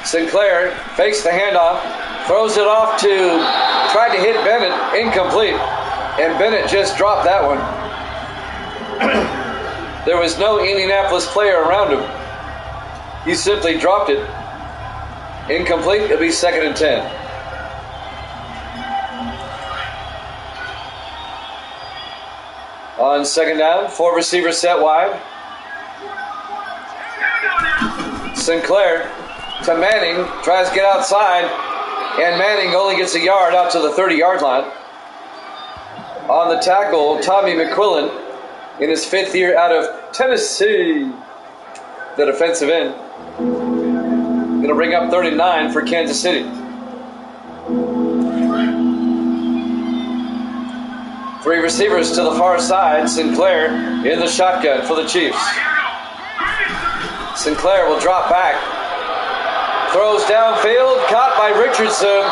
Sinclair fakes the handoff. Throws it off to try to hit Bennett. Incomplete. And Bennett just dropped that one. There was no Indianapolis player around him. He simply dropped it. Incomplete. It'll be 2nd and 10. On second down, 4 receivers set wide. Sinclair to Manning, tries to get outside, and Manning only gets a yard out to the 30-yard line. On the tackle, Tommy McQuillan in his 5th year out of Tennessee, the defensive end. Going to bring up 39 for Kansas City. 3 receivers to the far side. Sinclair in the shotgun for the Chiefs. Sinclair will drop back. Throws downfield, caught by Richardson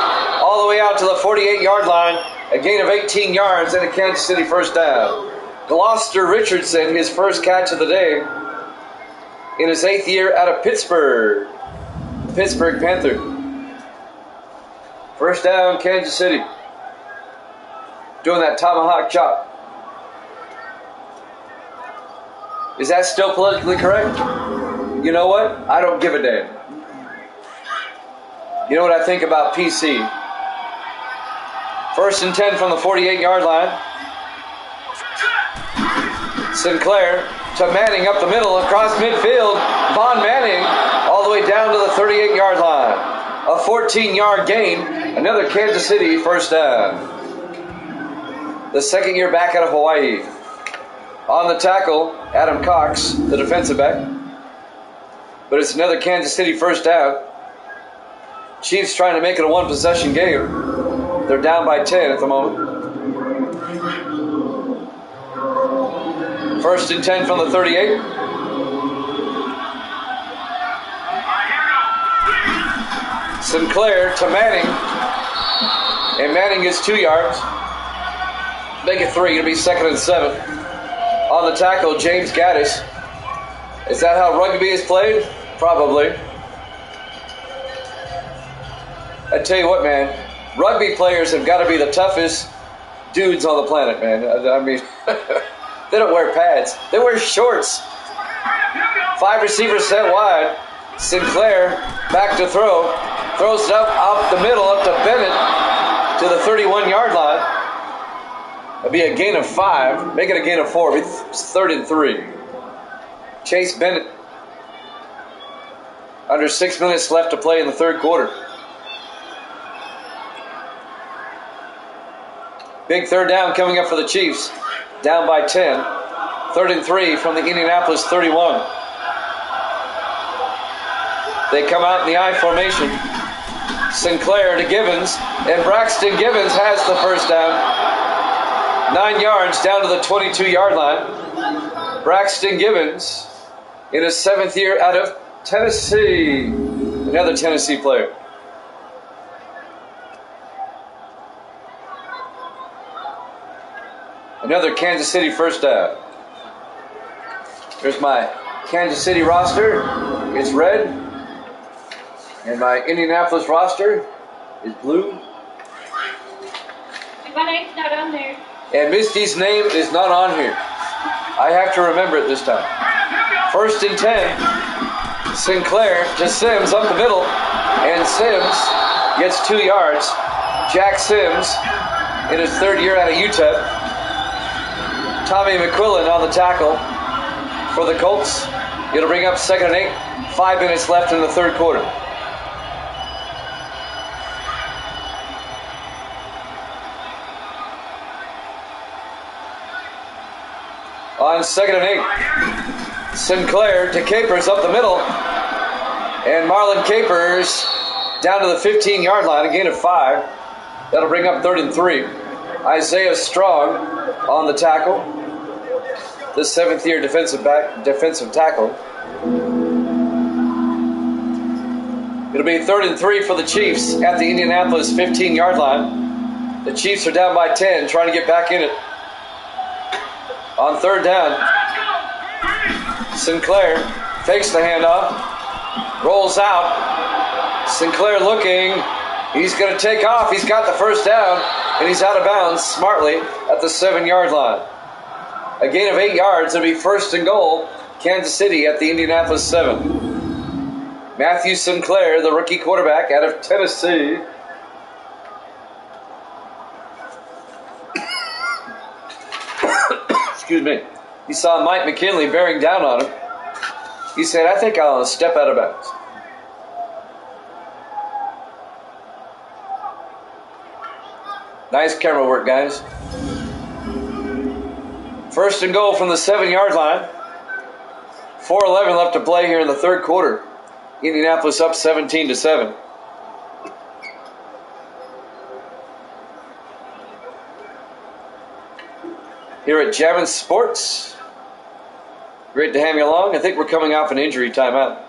all the way out to the 48-yard line. A gain of 18 yards and a Kansas City first down. Gloucester Richardson, his first catch of the day in his 8th year out of Pittsburgh. Pittsburgh Panther. First down, Kansas City. Doing that tomahawk chop. Is that still politically correct? You know what? I don't give a damn. You know what I think about PC? First and 10 from the 48-yard line. Sinclair to Manning up the middle, across midfield. Von Manning all the way down to the 38-yard line. A 14-yard gain. Another Kansas City first down. The 2nd year back out of Hawaii. On the tackle, Adam Cox, the defensive back. But it's another Kansas City first down. Chiefs trying to make it a 1-possession game. They're down by 10 at the moment. First and 10 from the 38. Sinclair to Manning. And Manning gets 2 yards. Make it 3. It'll be 2nd and 7. On the tackle, James Gaddis. Is that how rugby is played? Probably. I tell you what, man. Rugby players have got to be the toughest dudes on the planet, man. I mean, they don't wear pads. They wear shorts. 5 receivers set wide. Sinclair back to throw. Throws it up the middle, up to Bennett to the 31-yard line. It'll be a gain of 5. Make it a gain of 4. It'll be 3rd and 3. Chase Bennett. Under 6 minutes left to play in the 3rd quarter. Big 3rd down coming up for the Chiefs. Down by 10. 3rd and 3 from the Indianapolis 31. They come out in the I formation. Sinclair to Givens. And Braxton Givens has the first down. 9 yards down to the 22-yard line. Braxton Givens in his 7th year out of Tennessee. Another Tennessee player. Another Kansas City first down. Here's my Kansas City roster. It's red. And my Indianapolis roster is blue. My name's not on there. And Misty's name is not on here. I have to remember it this time. First and 10. Sinclair to Sims up the middle. And Sims gets 2 yards. Jack Sims in his 3rd year out of UTEP. Tommy McQuillan on the tackle for the Colts. It'll bring up 2nd and 8. 5 minutes left in the 3rd quarter. On 2nd and 8. Sinclair to Capers up the middle. And Marlon Capers down to the 15-yard line, a gain of 5. That'll bring up 3rd and 3. Isaiah Strong on the tackle. The 7th year defensive tackle. It'll be 3rd and 3 for the Chiefs at the Indianapolis 15-yard line. The Chiefs are down by 10, trying to get back in it. On 3rd down, Sinclair fakes the handoff, rolls out. Sinclair looking. He's going to take off. He's got the first down, and he's out of bounds smartly at the 7-yard line. A gain of 8 yards. It'll be 1st and goal. Kansas City at the Indianapolis 7. Matthew Sinclair, the rookie quarterback out of Tennessee. excuse me, he saw Mike McKinley bearing down on him. He said, I think I'll step out of bounds. Nice camera work, guys. First and goal from the 7-yard line. 4:11 left to play here in the third quarter. Indianapolis up 17-7. Here at Jammin' Sports. Great to have you along. I think we're coming off an injury timeout.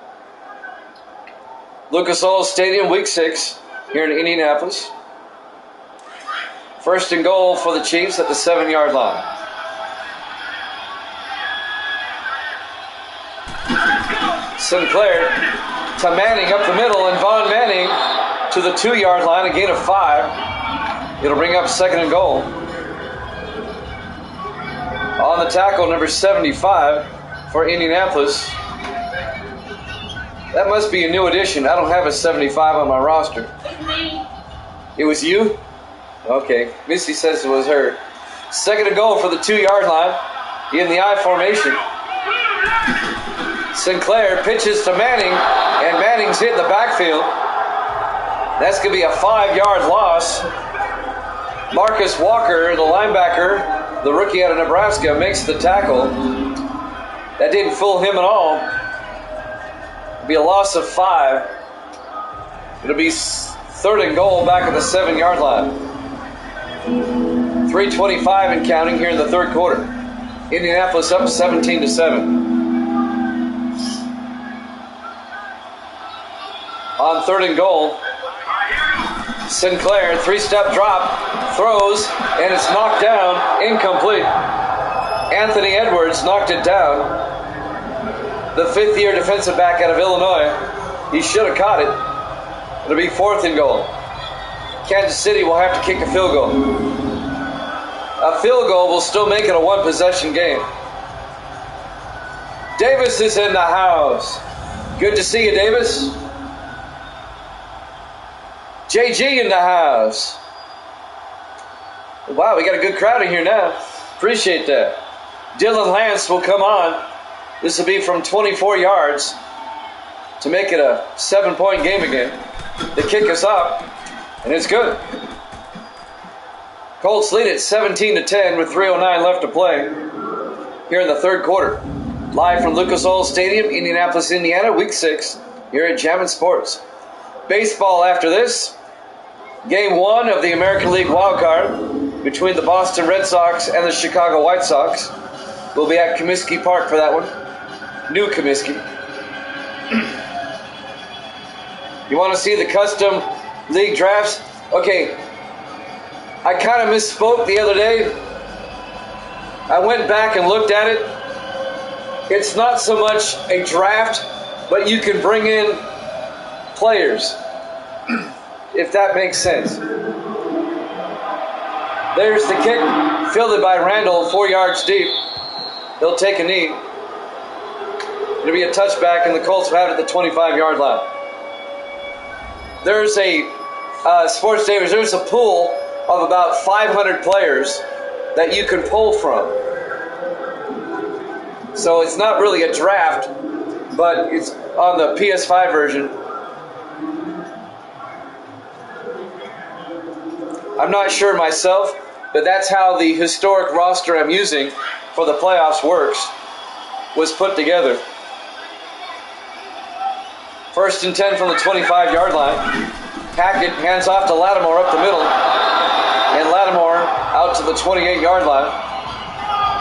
Lucas Oil Stadium, Week 6, here in Indianapolis. First and goal for the Chiefs at the 7-yard line. Sinclair to Manning up the middle, and Von Manning to the 2-yard line, a gain of 5. It'll bring up second and goal. On the tackle, number 75 for Indianapolis. That must be a new addition. I don't have a 75 on my roster. It was you? Okay. Missy says it was her. Second and goal for the 2-yard line in the I formation. Sinclair pitches to Manning, and Manning's hit the backfield. That's going to be a 5-yard loss. Marcus Walker, the linebacker, the rookie out of Nebraska, makes the tackle. That didn't fool him at all. It'll be a loss of 5. It'll be third and goal back at the 7-yard line. 3:25 and counting here in the third quarter. Indianapolis up 17-7. On third and goal, Sinclair, 3-step drop, throws, and it's knocked down, incomplete. Anthony Edwards knocked it down. The 5th-year defensive back out of Illinois. He should have caught it. It'll be fourth and goal. Kansas City will have to kick a field goal. A field goal will still make it a one-possession game. Davis is in the house. Good to see you, Davis. JG in the house. Wow, we got a good crowd in here now. Appreciate that. Dylan Lance will come on. This will be from 24 yards to make it a 7-point game again. They kick us up, and it's good. Colts lead at 17-10 with 3:09 left to play here in the third quarter. Live from Lucas Oil Stadium, Indianapolis, Indiana, Week 6, here at Jammin' Sports. Baseball after this. Game 1 of the American League wildcard between the Boston Red Sox and the Chicago White Sox. We'll be at Comiskey Park for that one. New Comiskey. You want to see the custom league drafts? Okay, I kind of misspoke the other day. I went back and looked at it. It's not so much a draft, but you can bring in players, if that makes sense. There's the kick, fielded by Randall, 4 yards deep. He'll take a knee. It'll be a touchback, and the Colts will have it at the 25-yard line. There's a, Sports Davis, there's a pool of about 500 players that you can pull from. So it's not really a draft, but it's on the PS5 version. I'm not sure myself, but that's how the historic roster I'm using for the playoffs works, was put together. First and 10 from the 25-yard line. Hackett hands off to Lattimore up the middle, and Lattimore out to the 28-yard line.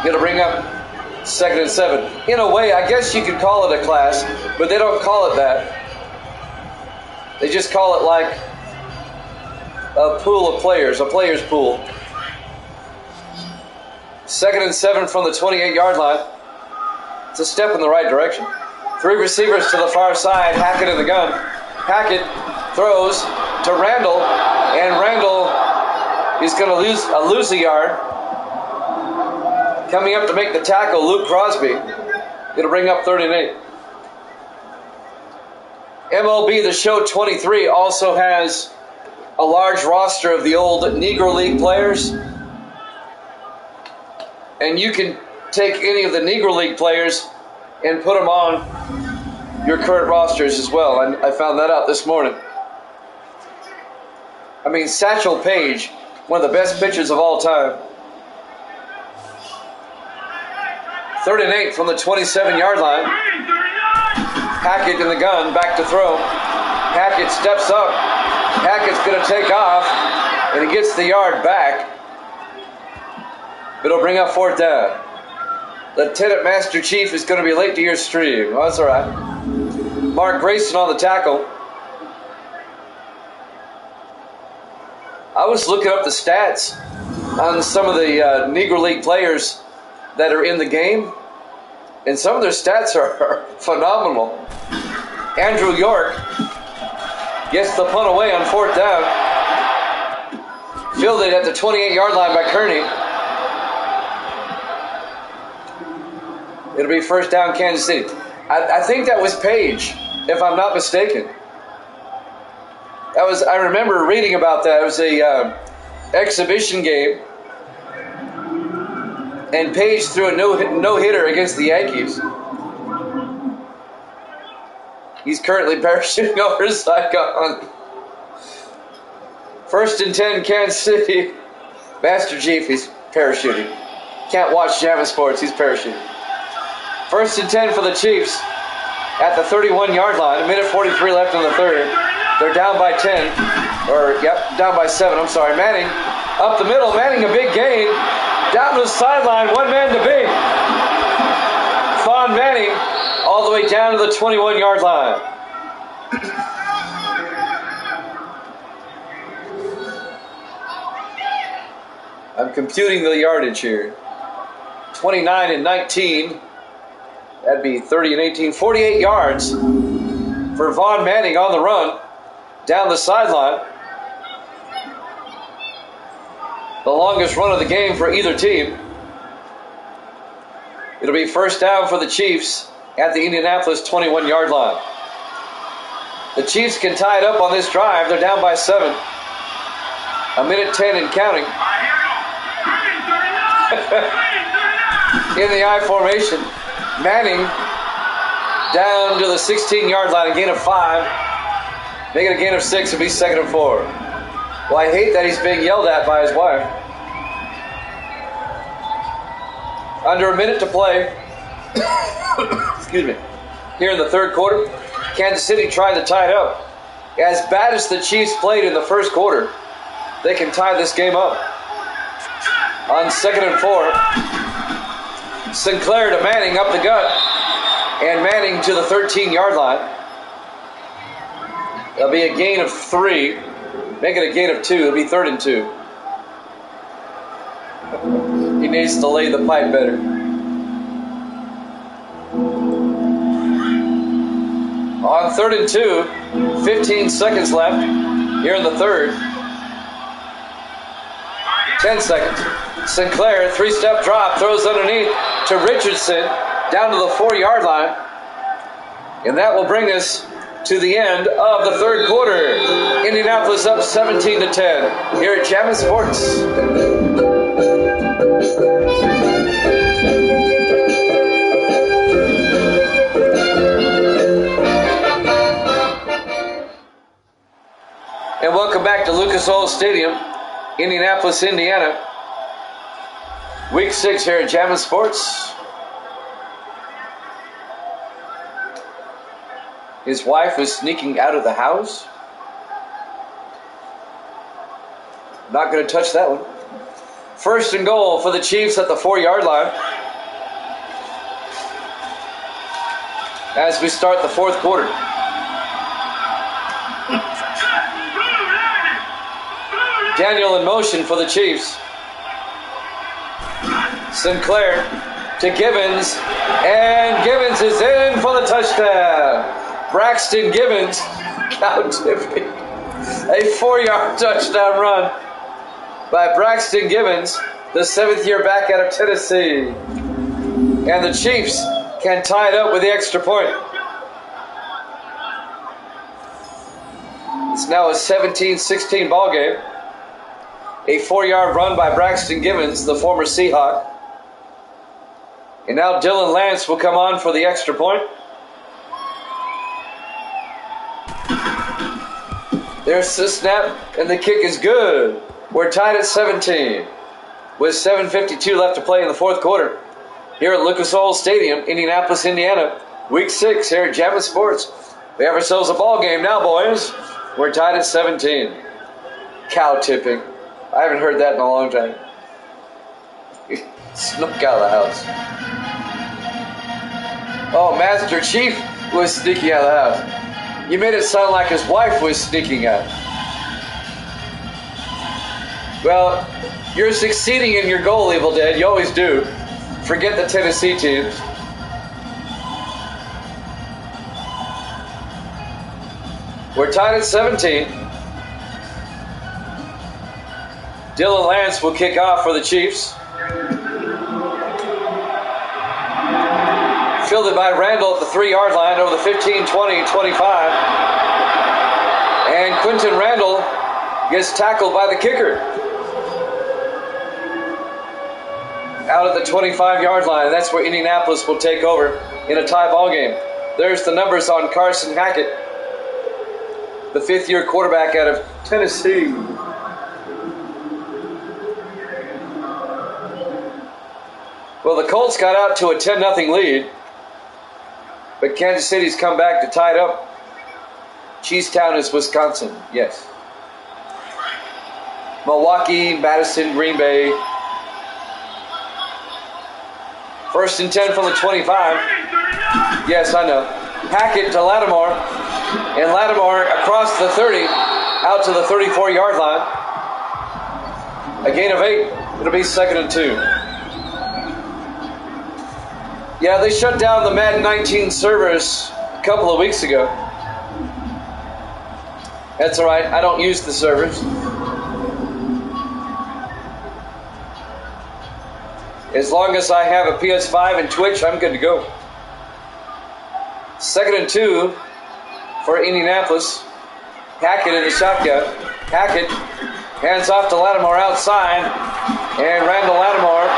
Going to bring up second and 7. In a way, I guess you could call it a class, but they don't call it that. They just call it like a pool of players, a players pool. Second and 7 from the 28-yard line. It's a step in the right direction. 3 receivers to the far side. Hackett in the gun. Hackett throws to Randall, and Randall is going to lose a yard. Coming up to make the tackle, Luke Crosby. It'll bring up 3rd and 8. MLB The Show 23 also has a large roster of the old Negro League players. And you can take any of the Negro League players and put them on your current rosters as well. I found that out this morning. I mean, Satchel Paige, one of the best pitchers of all time. 3rd and 8 from the 27-yard line. Hackett in the gun, back to throw. Hackett steps up. Hackett's going to take off, and he gets the yard back. It'll bring up 4th down. Lieutenant Master Chief is going to be late to your stream. Oh, that's all right. Mark Grayson on the tackle. I was looking up the stats on some of the Negro League players that are in the game, and some of their stats are phenomenal. Andrew York gets the punt away on 4th down. Fielded at the 28-yard line by Kearney. It'll be 1st down, Kansas City. I think that was Page, if I'm not mistaken. I remember reading about that. It was a exhibition game, and Page threw a no-hitter against the Yankees. He's currently parachuting over Saigon. 1st and 10, Kansas City. Master Chief, he's parachuting. Can't watch Jammin' Sports, he's parachuting. 1st and 10 for the Chiefs at the 31-yard line. 1:43 left in the 3rd. They're down by 10. Down by 7. I'm sorry. Manning up the middle. Manning a big gain. Down to the sideline. One man to beat. Vaughn Manning all the way down to the 21-yard line. I'm computing the yardage here. 29 and 19. That'd be 30 and 18. 48 yards for Vaughn Manning on the run down the sideline. The longest run of the game for either team. It'll be 1st down for the Chiefs at the Indianapolis 21-yard line. The Chiefs can tie it up on this drive. They're down by 7. 1:10 and counting. In the I formation. Manning down to the 16-yard line, a gain of 5. Make it a gain of 6, it'll be 2nd and 4. Well, I hate that he's being yelled at by his wife. Under a minute to play. Excuse me. Here in the 3rd quarter, Kansas City tried to tie it up. As bad as the Chiefs played in the 1st quarter, they can tie this game up. On 2nd and 4. Sinclair to Manning up the gut, and Manning to the 13-yard line. There'll be a gain of 3. Make it a gain of 2. It'll be 3rd and 2. He needs to lay the pipe better. On 3rd and 2, 15 seconds left here in the 3rd. 10 seconds. Sinclair, 3-step drop, throws underneath to Richardson, down to the 4-yard line. And that will bring us to the end of the 3rd quarter. Indianapolis up 17-10 here at Jammin' Sports. And welcome back to Lucas Oil Stadium, Indianapolis, Indiana. Week 6 here at Jammin' Sports. His wife is sneaking out of the house. Not going to touch that one. 1st and goal for the Chiefs at the 4-yard line. As we start the 4th quarter. Daniel in motion for the Chiefs. Sinclair to Gibbons, and Gibbons is in for the touchdown. Braxton Gibbons, cow tipping, a 4-yard touchdown run by Braxton Gibbons, the 7th-year back out of Tennessee. And the Chiefs can tie it up with the extra point. It's now a 17-16 ball game. A 4-yard run by Braxton Gibbons, the former Seahawk. And now Dylan Lance will come on for the extra point. There's the snap, and the kick is good. We're tied at 17 with 7:52 left to play in the fourth quarter here at Lucas Oil Stadium, Indianapolis, Indiana. Week 6 here at Javits Sports. We have ourselves a ball game now, boys. We're tied at 17. Cow tipping. I haven't heard that in a long time. Snuck out of the house. Oh, Master Chief was sneaking out of the house. You made it sound like his wife was sneaking out. Well, you're succeeding in your goal, Evil Dead. You always do. Forget the Tennessee teams. We're tied at 17. Dylan Lance will kick off for the Chiefs. Fielded by Randall at the 3-yard line over the 15, 20, 25. And Quentin Randall gets tackled by the kicker. Out at the 25-yard line. That's where Indianapolis will take over in a tie ball game. There's the numbers on Carson Hackett, the 5th-year quarterback out of Tennessee. Well, the Colts got out to a 10-0 lead, but Kansas City's come back to tie it up. Cheesetown is Wisconsin, yes. Milwaukee, Madison, Green Bay. 1st and 10 from the 25. Yes, I know. Hackett to Lattimore, and Lattimore across the 30, out to the 34-yard line. A gain of 8. It'll be 2nd and 2. Yeah, they shut down the Madden 19 servers a couple of weeks ago. That's all right. I don't use the servers. As long as I have a PS5 and Twitch, I'm good to go. 2nd and 2 for Indianapolis. Hackett in the shotgun. Hackett hands off to Lattimore outside. And Randall Lattimore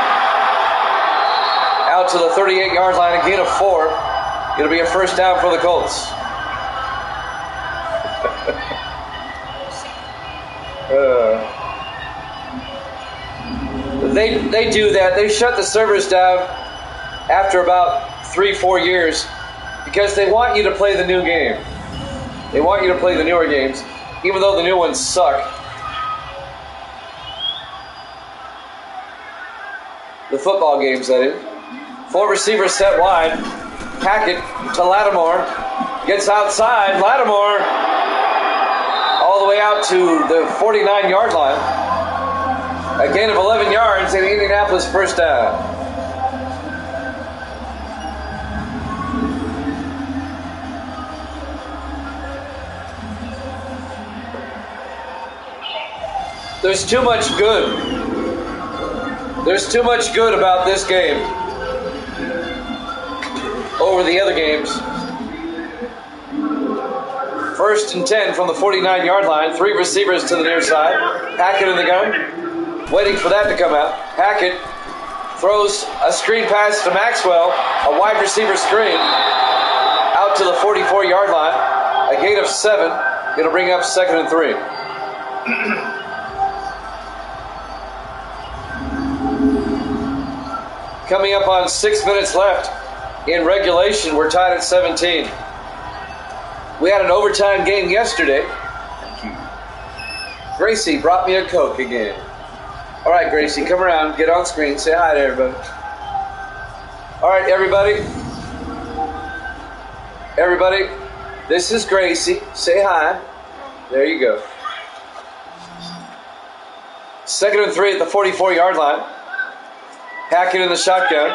out to the 38-yard line, a gain of 4. It'll be a first down for the Colts. They do that. They shut the servers down after about 3-4 years because they want you to play the new game. They want you to play the newer games, even though the new ones suck. The football games, that is. 4 receivers set wide. Hackett to Lattimore. Gets outside. Lattimore all the way out to the 49-yard line. A gain of 11 yards and Indianapolis first down. There's too much good. There's too much good about this game over the other games. 1st and 10 from the 49-yard line. 3 receivers to the near side. Hackett in the gun. Waiting for that to come out. Hackett throws a screen pass to Maxwell. A wide receiver screen. Out to the 44-yard line. A gain of 7. It'll bring up 2nd and 3. Coming up on 6 minutes left in regulation. We're tied at 17. We had an overtime game yesterday. Thank you. Gracie brought me a Coke again. All right, Gracie, come around. Get on screen. Say hi to everybody. All right, everybody. Everybody, this is Gracie. Say hi. There you go. 2nd and 3 at the 44-yard line. Hackett in the shotgun.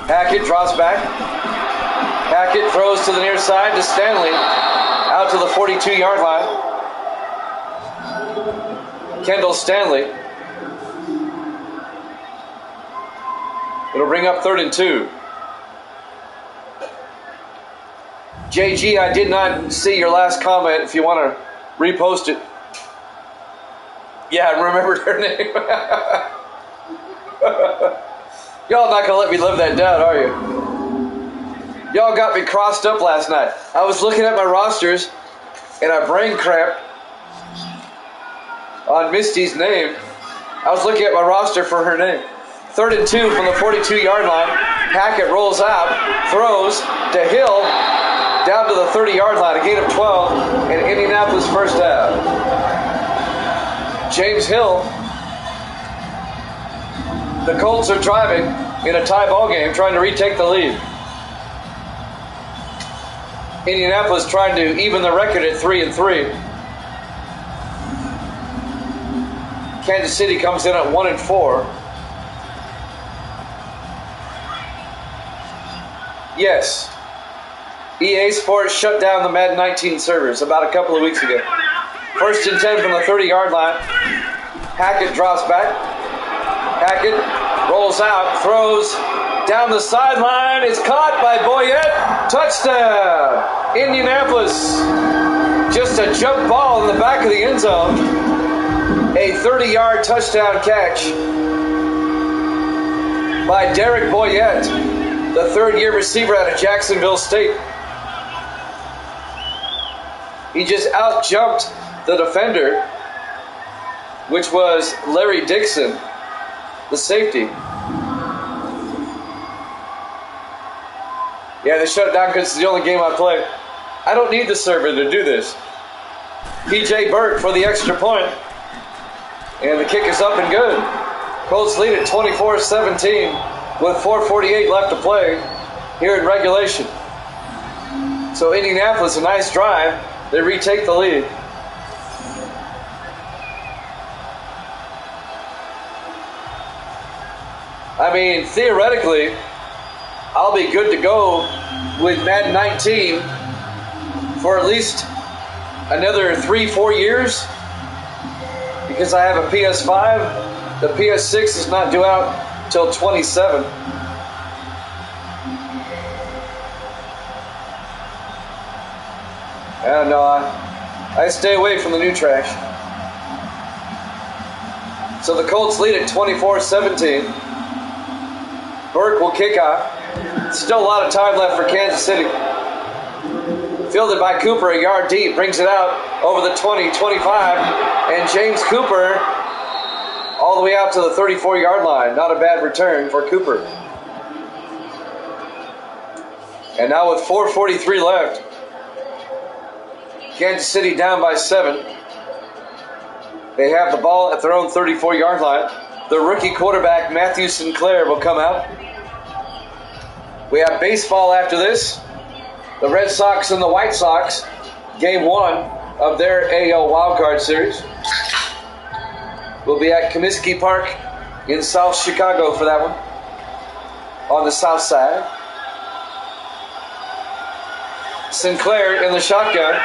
Hackett drops back. Hackett throws to the near side to Stanley. Out to the 42-yard line. Kendall Stanley. It'll bring up 3rd and 2. JG, I did not see your last comment. If you want to repost it. Yeah, I remembered her name. Y'all not gonna let me live that down, are you? Y'all got me crossed up last night. I was looking at my rosters, and I brain cramped on Misty's name. I was looking at my roster for her name. 3rd and 2 from the 42-yard line. Hackett rolls out, throws to Hill, down to the 30-yard line, a gain of 12, and Indianapolis first down. James Hill. The Colts are driving in a tie ball game, trying to retake the lead. Indianapolis trying to even the record at 3-3. Kansas City comes in at 1-4. Yes, EA Sports shut down the Madden 19 servers about a couple of weeks ago. 1st and 10 from the 30-yard line. Hackett drops back. Hackett rolls out, throws down the sideline. It's caught by Boyette. Touchdown, Indianapolis. Just a jump ball in the back of the end zone. A 30-yard touchdown catch by Derek Boyette, the third-year receiver out of Jacksonville State. He just out-jumped the defender, which was Larry Dixon, the safety. Yeah, they shut it down because it's the only game I play. I don't need the server to do this. P.J. Burke for the extra point. And the kick is up and good. Colts lead at 24-17 with 4:48 left to play here in regulation. So Indianapolis, a nice drive. They retake the lead. I mean, theoretically, I'll be good to go with Madden 19 for at least another 3-4 years because I have a PS5. The PS6 is not due out till 27. I don't know. I stay away from the new trash. So the Colts lead at 24-17. Burke will kick off. Still a lot of time left for Kansas City. Fielded by Cooper, a yard deep, brings it out over the 20, 25, and James Cooper all the way out to the 34-yard line. Not a bad return for Cooper. And now with 4:43 left, Kansas City down by 7. They have the ball at their own 34-yard line. The rookie quarterback, Matthew Sinclair, will come out. We have baseball after this. The Red Sox and the White Sox, game 1 of their AL wildcard series. We'll be at Comiskey Park in South Chicago for that one, on the south side. Sinclair in the shotgun.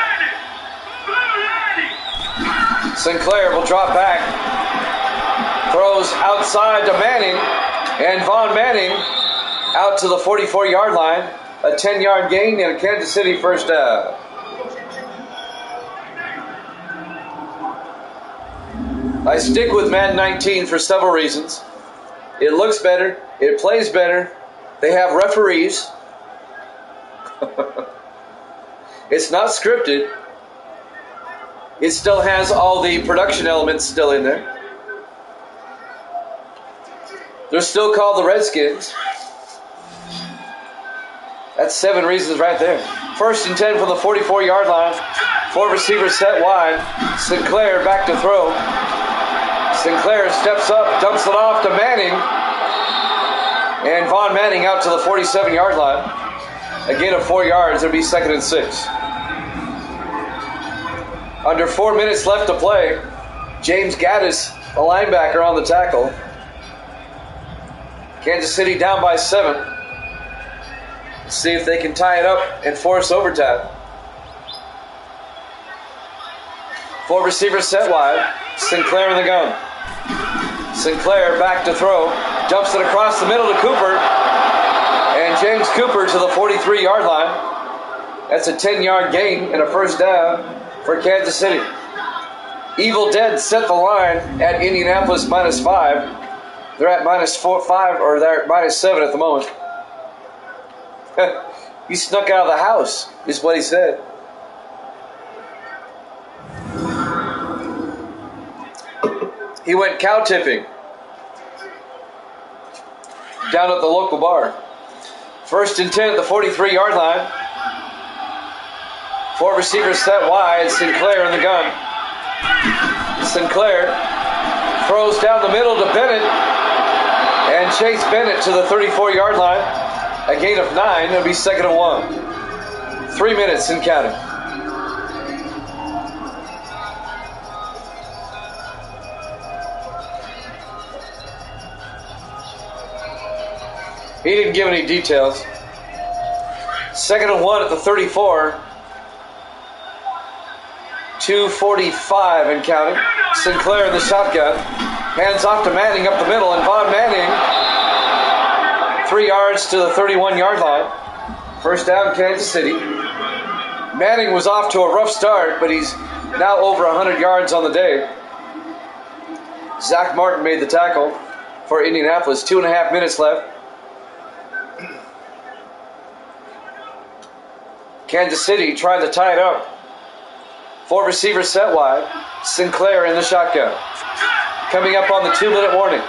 Sinclair will drop back. Throws outside to Manning, and Von Manning out to the 44-yard line. A 10-yard gain and a Kansas City first down. I stick with Madden 19 for several reasons. It looks better. It plays better. They have referees. It's not scripted. It still has all the production elements still in there. They're still called the Redskins. That's 7 reasons right there. 1st and 10 from the 44-yard line. 4 receivers set wide. Sinclair back to throw. Sinclair steps up, dumps it off to Manning. And Von Manning out to the 47-yard line. A gain of 4 yards. It'll be 2nd and 6. Under 4 minutes left to play. James Gaddis, a linebacker, on the tackle. Kansas City down by 7. Let's see if they can tie it up and force overtime. 4 receivers set wide. Sinclair in the gun. Sinclair back to throw. Dumps it across the middle to Cooper. And James Cooper to the 43-yard line. That's a 10-yard gain and a first down for Kansas City. Evil Dead set the line at Indianapolis -5. They're at -5, or they're at -7 at the moment. He snuck out of the house, is what he said. He went cow tipping down at the local bar. 1st and 10 at the 43-yard line. 4 receivers set wide. Sinclair in the gun. Sinclair throws down the middle to Bennett. And Chase Bennett to the 34-yard line. A gain of 9. It'll be 2nd and 1. 3 minutes and counting. He didn't give any details. 2nd and 1 at the 34. 2:45 and counting. Sinclair in the shotgun. Hands off to Manning up the middle, and Von Manning 3 yards to the 31-yard line. 1st down, Kansas City. Manning was off to a rough start, but he's now over 100 yards on the day. Zach Martin made the tackle for Indianapolis. 2.5 minutes left. Kansas City trying to tie it up. 4 receivers set wide. Sinclair in the shotgun. Coming up on the 2-minute warning.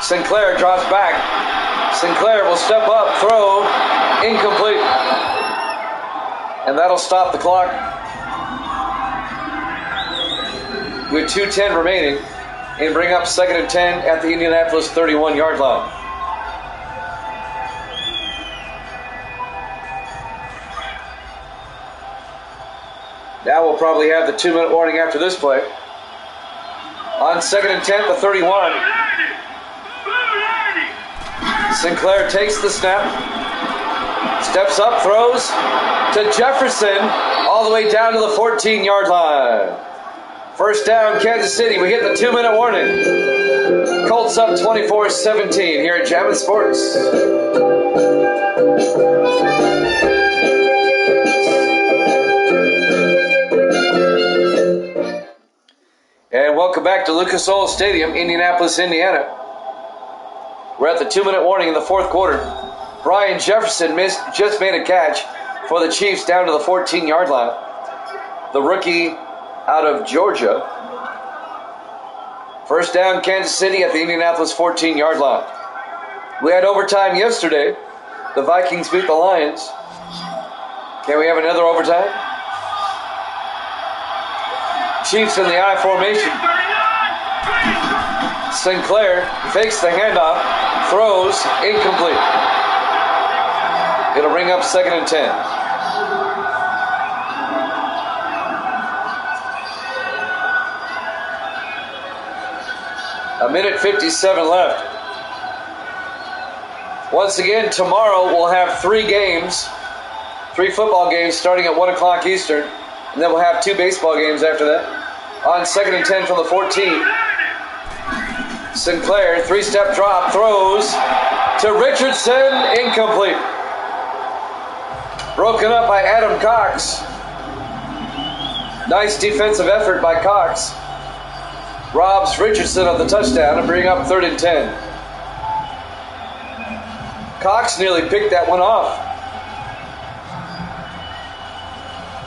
Sinclair drops back. Sinclair will step up, throw, incomplete. And that'll stop the clock. With 2:10 remaining, and bring up 2nd and 10 at the Indianapolis 31-yard line. Now we'll probably have the 2-minute warning after this play. On 2nd and 10, the 31. Sinclair takes the snap. Steps up, throws to Jefferson, all the way down to the 14-yard line. 1st down, Kansas City. We hit the 2-minute warning. Colts up 24-17 here at Jammin' Sports. And welcome back to Lucas Oil Stadium, Indianapolis, Indiana. We're at the 2-minute warning in the 4th quarter. Brian Jefferson just made a catch for the Chiefs down to the 14-yard line. The rookie out of Georgia. 1st down, Kansas City at the Indianapolis 14-yard line. We had overtime yesterday. The Vikings beat the Lions. Can we have another overtime? Chiefs in the I formation. Sinclair fakes the handoff, throws, incomplete. It'll bring up 2nd and 10. A minute 57 left. Once again, tomorrow we'll have 3 games, 3 football games starting at 1 o'clock Eastern, and then we'll have 2 baseball games after that. On 2nd and 10 from the 14. Sinclair, 3-step drop, throws to Richardson, incomplete. Broken up by Adam Cox. Nice defensive effort by Cox. Robs Richardson of the touchdown and bring up 3rd and 10. Cox nearly picked that one off.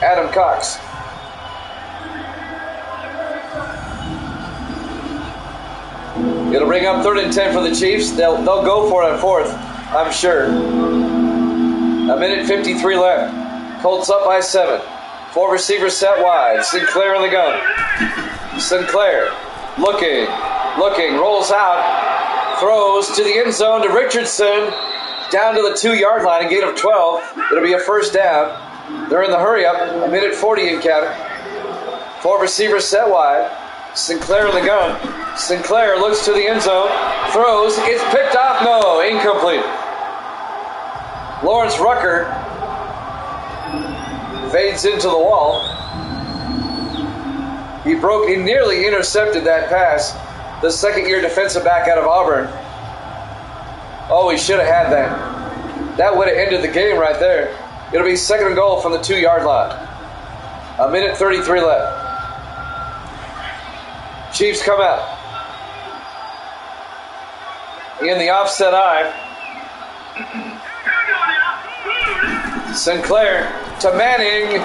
Adam Cox. It'll bring up 3rd and 10 for the Chiefs. They'll go for it on 4th, I'm sure. A minute 53 left. Colts up by 7. 4 receivers set wide. Sinclair in the gun. Sinclair looking, rolls out, throws to the end zone to Richardson, down to the 2-yard line, a gain of 12. It'll be a 1st down. They're in the hurry up. A minute 40 in counting. 4 receivers set wide. Sinclair in the gun. Sinclair looks to the end zone, throws, it's picked off, no, incomplete. Lawrence Rucker fades into the wall. He nearly intercepted that pass. The 2nd-year defensive back out of Auburn. Oh, he should have had that. That would have ended the game right there. It'll be 2nd and goal from the 2-yard line. A minute 33 left. Chiefs come out. in the offset eye. Sinclair to Manning,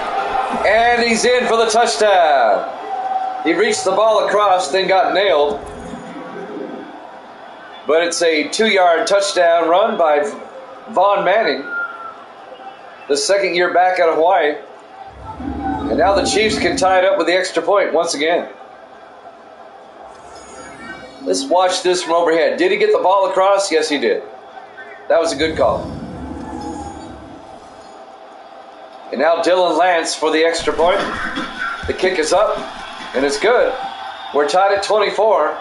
and he's in for the touchdown. He reached the ball across, then got nailed. But it's a 2-yard touchdown run by Vaughn Manning, the second-year back out of Hawaii. And now the Chiefs can tie it up with the extra point once again. Let's watch this from overhead. Did he get the ball across? Yes, he did. That was a good call. And now Dylan Lance for the extra point. The kick is up, and it's good. We're tied at 24.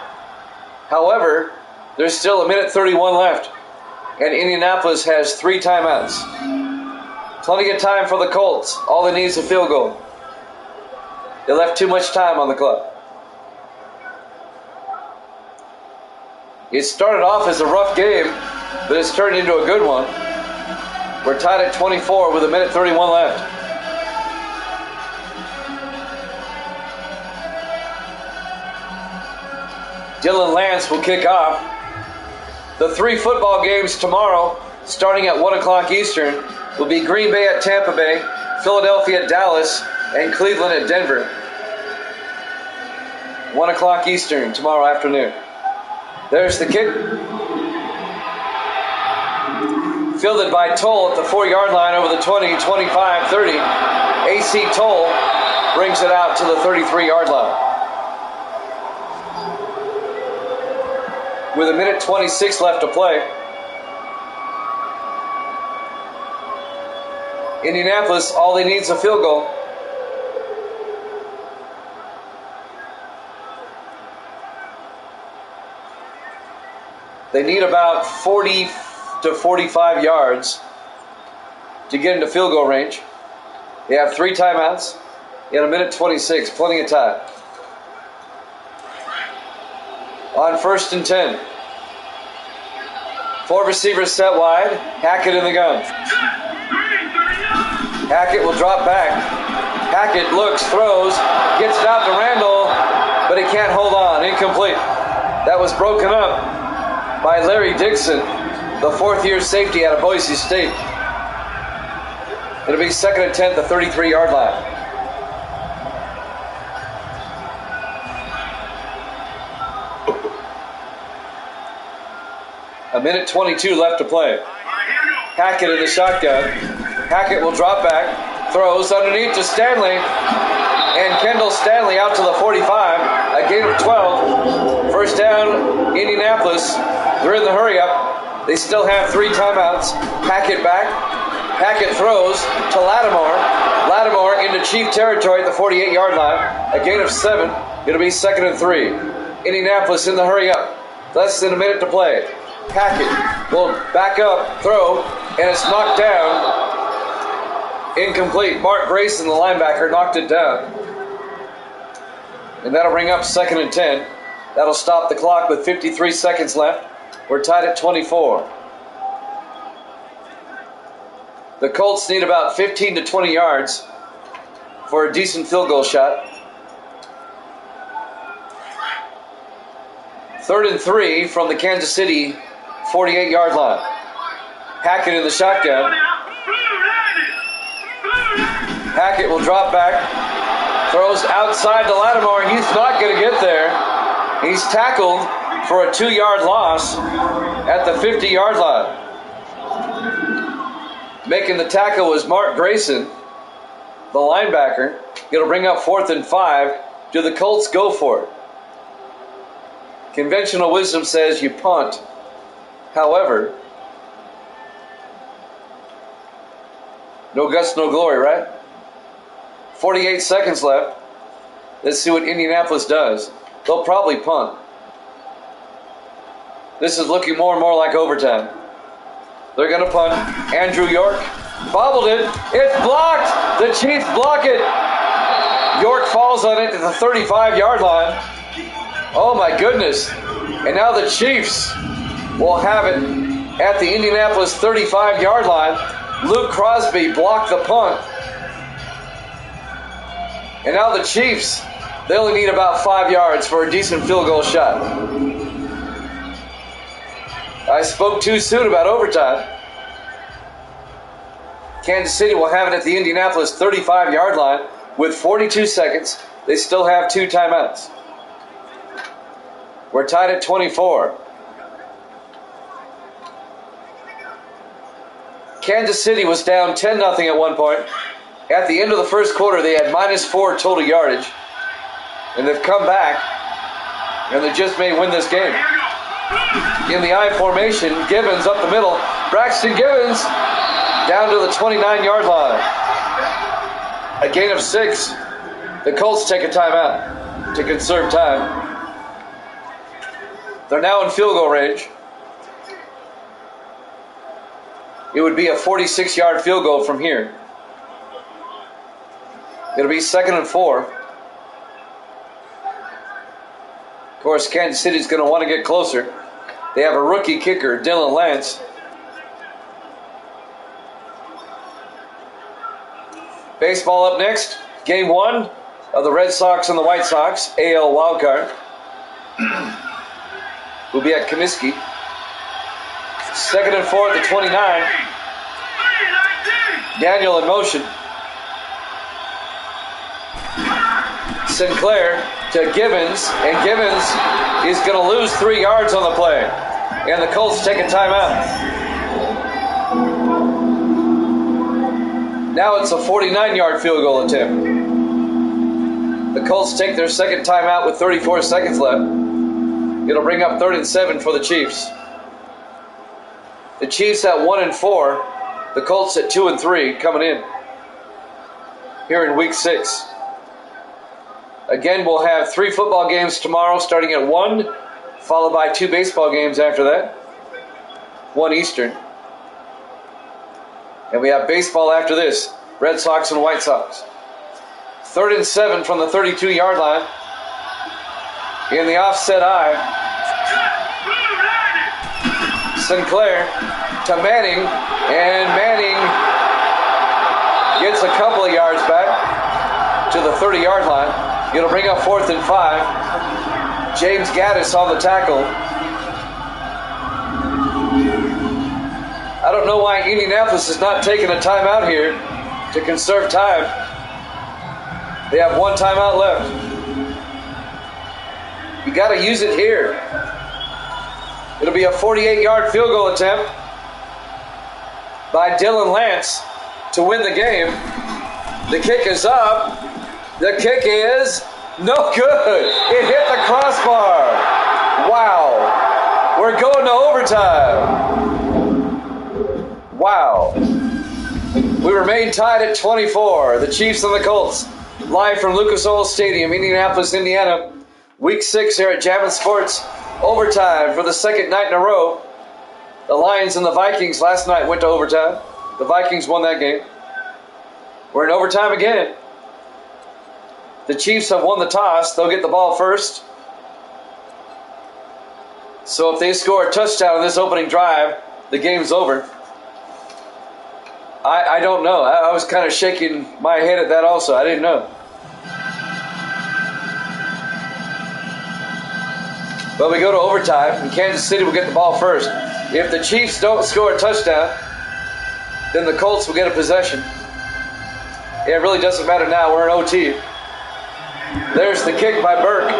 However, there's still 1:31 left, and Indianapolis has 3 timeouts. Plenty of time for the Colts. All they need is a field goal. They left too much time on the clock. It started off as a rough game, but it's turned into a good one. We're tied at 24 with 1:31 left. Dylan Lance will kick off. The 3 football games tomorrow, starting at 1 o'clock Eastern, will be Green Bay at Tampa Bay, Philadelphia at Dallas, and Cleveland at Denver. 1 o'clock Eastern tomorrow afternoon. There's the kick. Fielded by Toll at the 4-yard line over the 20, 25, 30. AC Toll brings it out to the 33-yard line. With 1:26 left to play. Indianapolis, all they need is a field goal. They need about 40 to 45 yards to get into field goal range. They have 3 timeouts in 1:26, plenty of time. On 1st and 10. 4 receivers set wide. Hackett in the gun. Hackett will drop back. Hackett looks, throws, gets it out to Randall, but he can't hold on. Incomplete. That was broken up by Larry Dixon, the 4th-year safety out of Boise State. It'll be 2nd and 10 at the 33-yard line. A 1:22 left to play. Hackett in the shotgun. Hackett will drop back, throws underneath to Stanley, and Kendall Stanley out to the 45. A gain of 12. First down, Indianapolis. They're in the hurry-up. They still have 3 timeouts. Hackett back. Hackett throws to Lattimore. Lattimore into Chief territory at the 48-yard line. A gain of 7. It'll be 2nd and 3. Indianapolis in the hurry-up. Less than a minute to play. Hackett will back up, throw, and it's knocked down. Incomplete. Mark Grayson, the linebacker, knocked it down. And that'll bring up 2nd and 10. That'll stop the clock with 53 seconds left. We're tied at 24. The Colts need about 15 to 20 yards for a decent field goal shot. 3rd and 3 from the Kansas City 48-yard line. Hackett in the shotgun. Hackett will drop back. Throws outside to Lattimore. He's not going to get there. He's tackled for a 2-yard loss at the 50-yard line. Making the tackle was Mark Grayson, the linebacker. It'll bring up 4th and 5. Do the Colts go for it? Conventional wisdom says you punt. However, no guts, no glory, right? 48 seconds left. Let's see what Indianapolis does. They'll probably punt. This is looking more and more like overtime. They're going to punt. Andrew York bobbled it. It's blocked. The Chiefs block it. York falls on it at the 35-yard line. Oh, my goodness. And now the Chiefs will have it at the Indianapolis 35-yard line. Luke Crosby blocked the punt. And now the Chiefs, they only need about 5 yards for a decent field goal shot. I spoke too soon about overtime. Kansas City will have it at the Indianapolis 35-yard line with 42 seconds. They still have 2 timeouts. We're tied at 24. Kansas City was down 10-0 at one point. At the end of the first quarter, they had -4 total yardage. And they've come back, and they just may win this game. In the I formation, Gibbons up the middle. Braxton Gibbons down to the 29-yard line. A gain of 6. The Colts take a timeout to conserve time. They're now in field goal range. It would be a 46-yard field goal from here. It'll be 2nd and 4. Of course, Kansas City's going to want to get closer. They have a rookie kicker, Dylan Lance. Baseball up next. Game 1 of the Red Sox and the White Sox, AL wildcard. Will be at Comiskey. 2nd and 4 at the 29. Daniel in motion. Sinclair to Gibbons, and Gibbons is going to lose 3 yards on the play. And the Colts take a timeout. Now it's a 49-yard field goal attempt. The Colts take their second timeout with 34 seconds left. It'll bring up 3rd and 7 for the Chiefs. The Chiefs at 1 and 4. The Colts at 2 and 3 coming in here in week 6. Again, we'll have 3 football games tomorrow starting at 1, followed by 2 baseball games after that, 1 Eastern. And we have baseball after this, Red Sox and White Sox. 3rd and 7 from the 32-yard line. In the offset eye. Sinclair to Manning, and Manning gets a couple of yards back to the 30-yard line. It'll bring up 4th and 5. James Gaddis on the tackle. I don't know why Indianapolis is not taking a timeout here to conserve time. They have 1 timeout left. You got to use it here. It'll be a 48-yard field goal attempt by Dylan Lance to win the game. The kick is up. The kick is no good. It hit the crossbar. Wow. We're going to overtime. Wow. We remain tied at 24. The Chiefs and the Colts. Live from Lucas Oil Stadium, Indianapolis, Indiana. Week 6 here at Javits Sports. Overtime for the second night in a row. The Lions and the Vikings last night went to overtime. The Vikings won that game. We're in overtime again. The Chiefs have won the toss. They'll get the ball first. So if they score a touchdown on this opening drive, the game's over. I don't know. I was kind of shaking my head at that also. I didn't know. But we go to overtime, and Kansas City will get the ball first. If the Chiefs don't score a touchdown, then the Colts will get a possession. It really doesn't matter now. We're in OT. There's the kick by Burke.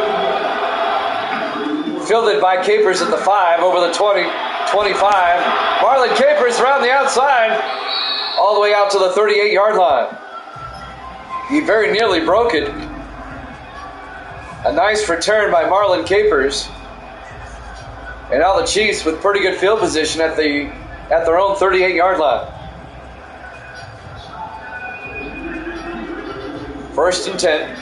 Fielded by Capers at the 5, over the 20, 25. Marlon Capers around the outside, all the way out to the 38-yard line. He very nearly broke it. A nice return by Marlon Capers. And now the Chiefs with pretty good field position at their own 38-yard line. 1st and 10.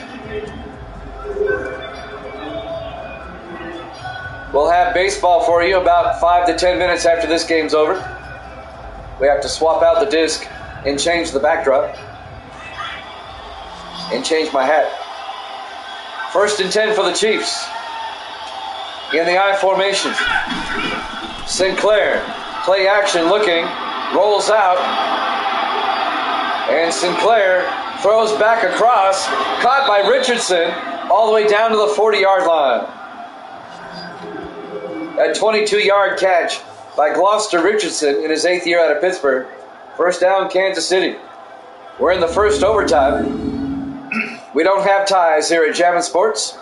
We'll have baseball for you about 5 to 10 minutes after this game's over. We have to swap out the disc and change the backdrop. And change my hat. 1st and 10 for the Chiefs. In the I formation. Sinclair, play action looking, rolls out. And Sinclair throws back across, caught by Richardson, all the way down to the 40-yard line. A 22-yard catch by Gloucester Richardson in his 8th year out of Pittsburgh. First down, Kansas City. We're in the first overtime. We don't have ties here at Jammin' Sports.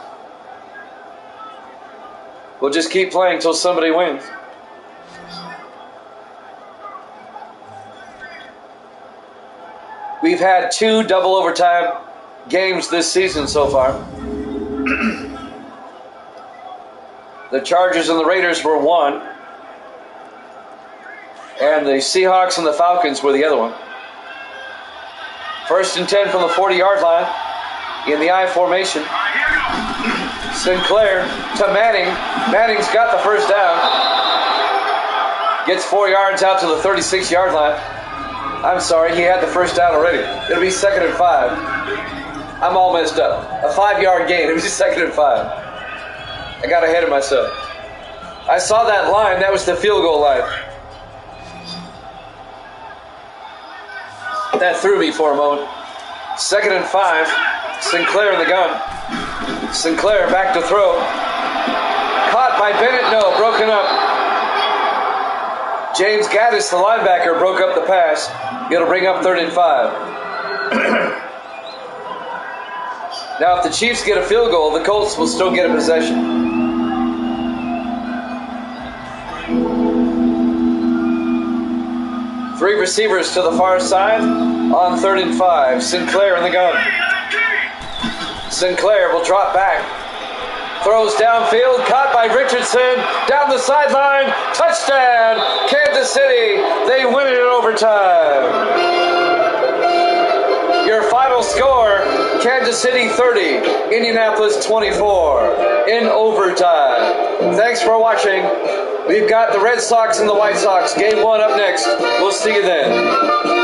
We'll just keep playing till somebody wins. We've had 2 double overtime games this season so far. The Chargers and the Raiders were 1. And the Seahawks and the Falcons were the other one. First and 10 from the 40-yard line in the I formation. Sinclair to Manning. Manning's got the first down. Gets 4 yards out to the 36-yard line. I'm sorry, he had the first down already. It'll be 2nd and 5. I'm all messed up. A 5-yard gain. It'll be 2nd and 5. I got ahead of myself. I saw that line. That was the field goal line. That threw me for a moment. 2nd and 5. Sinclair in the gun. Sinclair back to throw. Caught by Bennett. No, broken up. James Gaddis, the linebacker, broke up the pass. It'll bring up 3rd and 5. Now, if the Chiefs get a field goal, the Colts will still get a possession. Three receivers to the far side on 3rd and 5. Sinclair in the gun. Sinclair will drop back. Throws downfield, caught by Richardson. Down the sideline. Touchdown, Kansas City. They win it in overtime. Your final score, Kansas City 30, Indianapolis 24 in overtime. Thanks for watching. We've got the Red Sox and the White Sox. Game 1 up next. We'll see you then.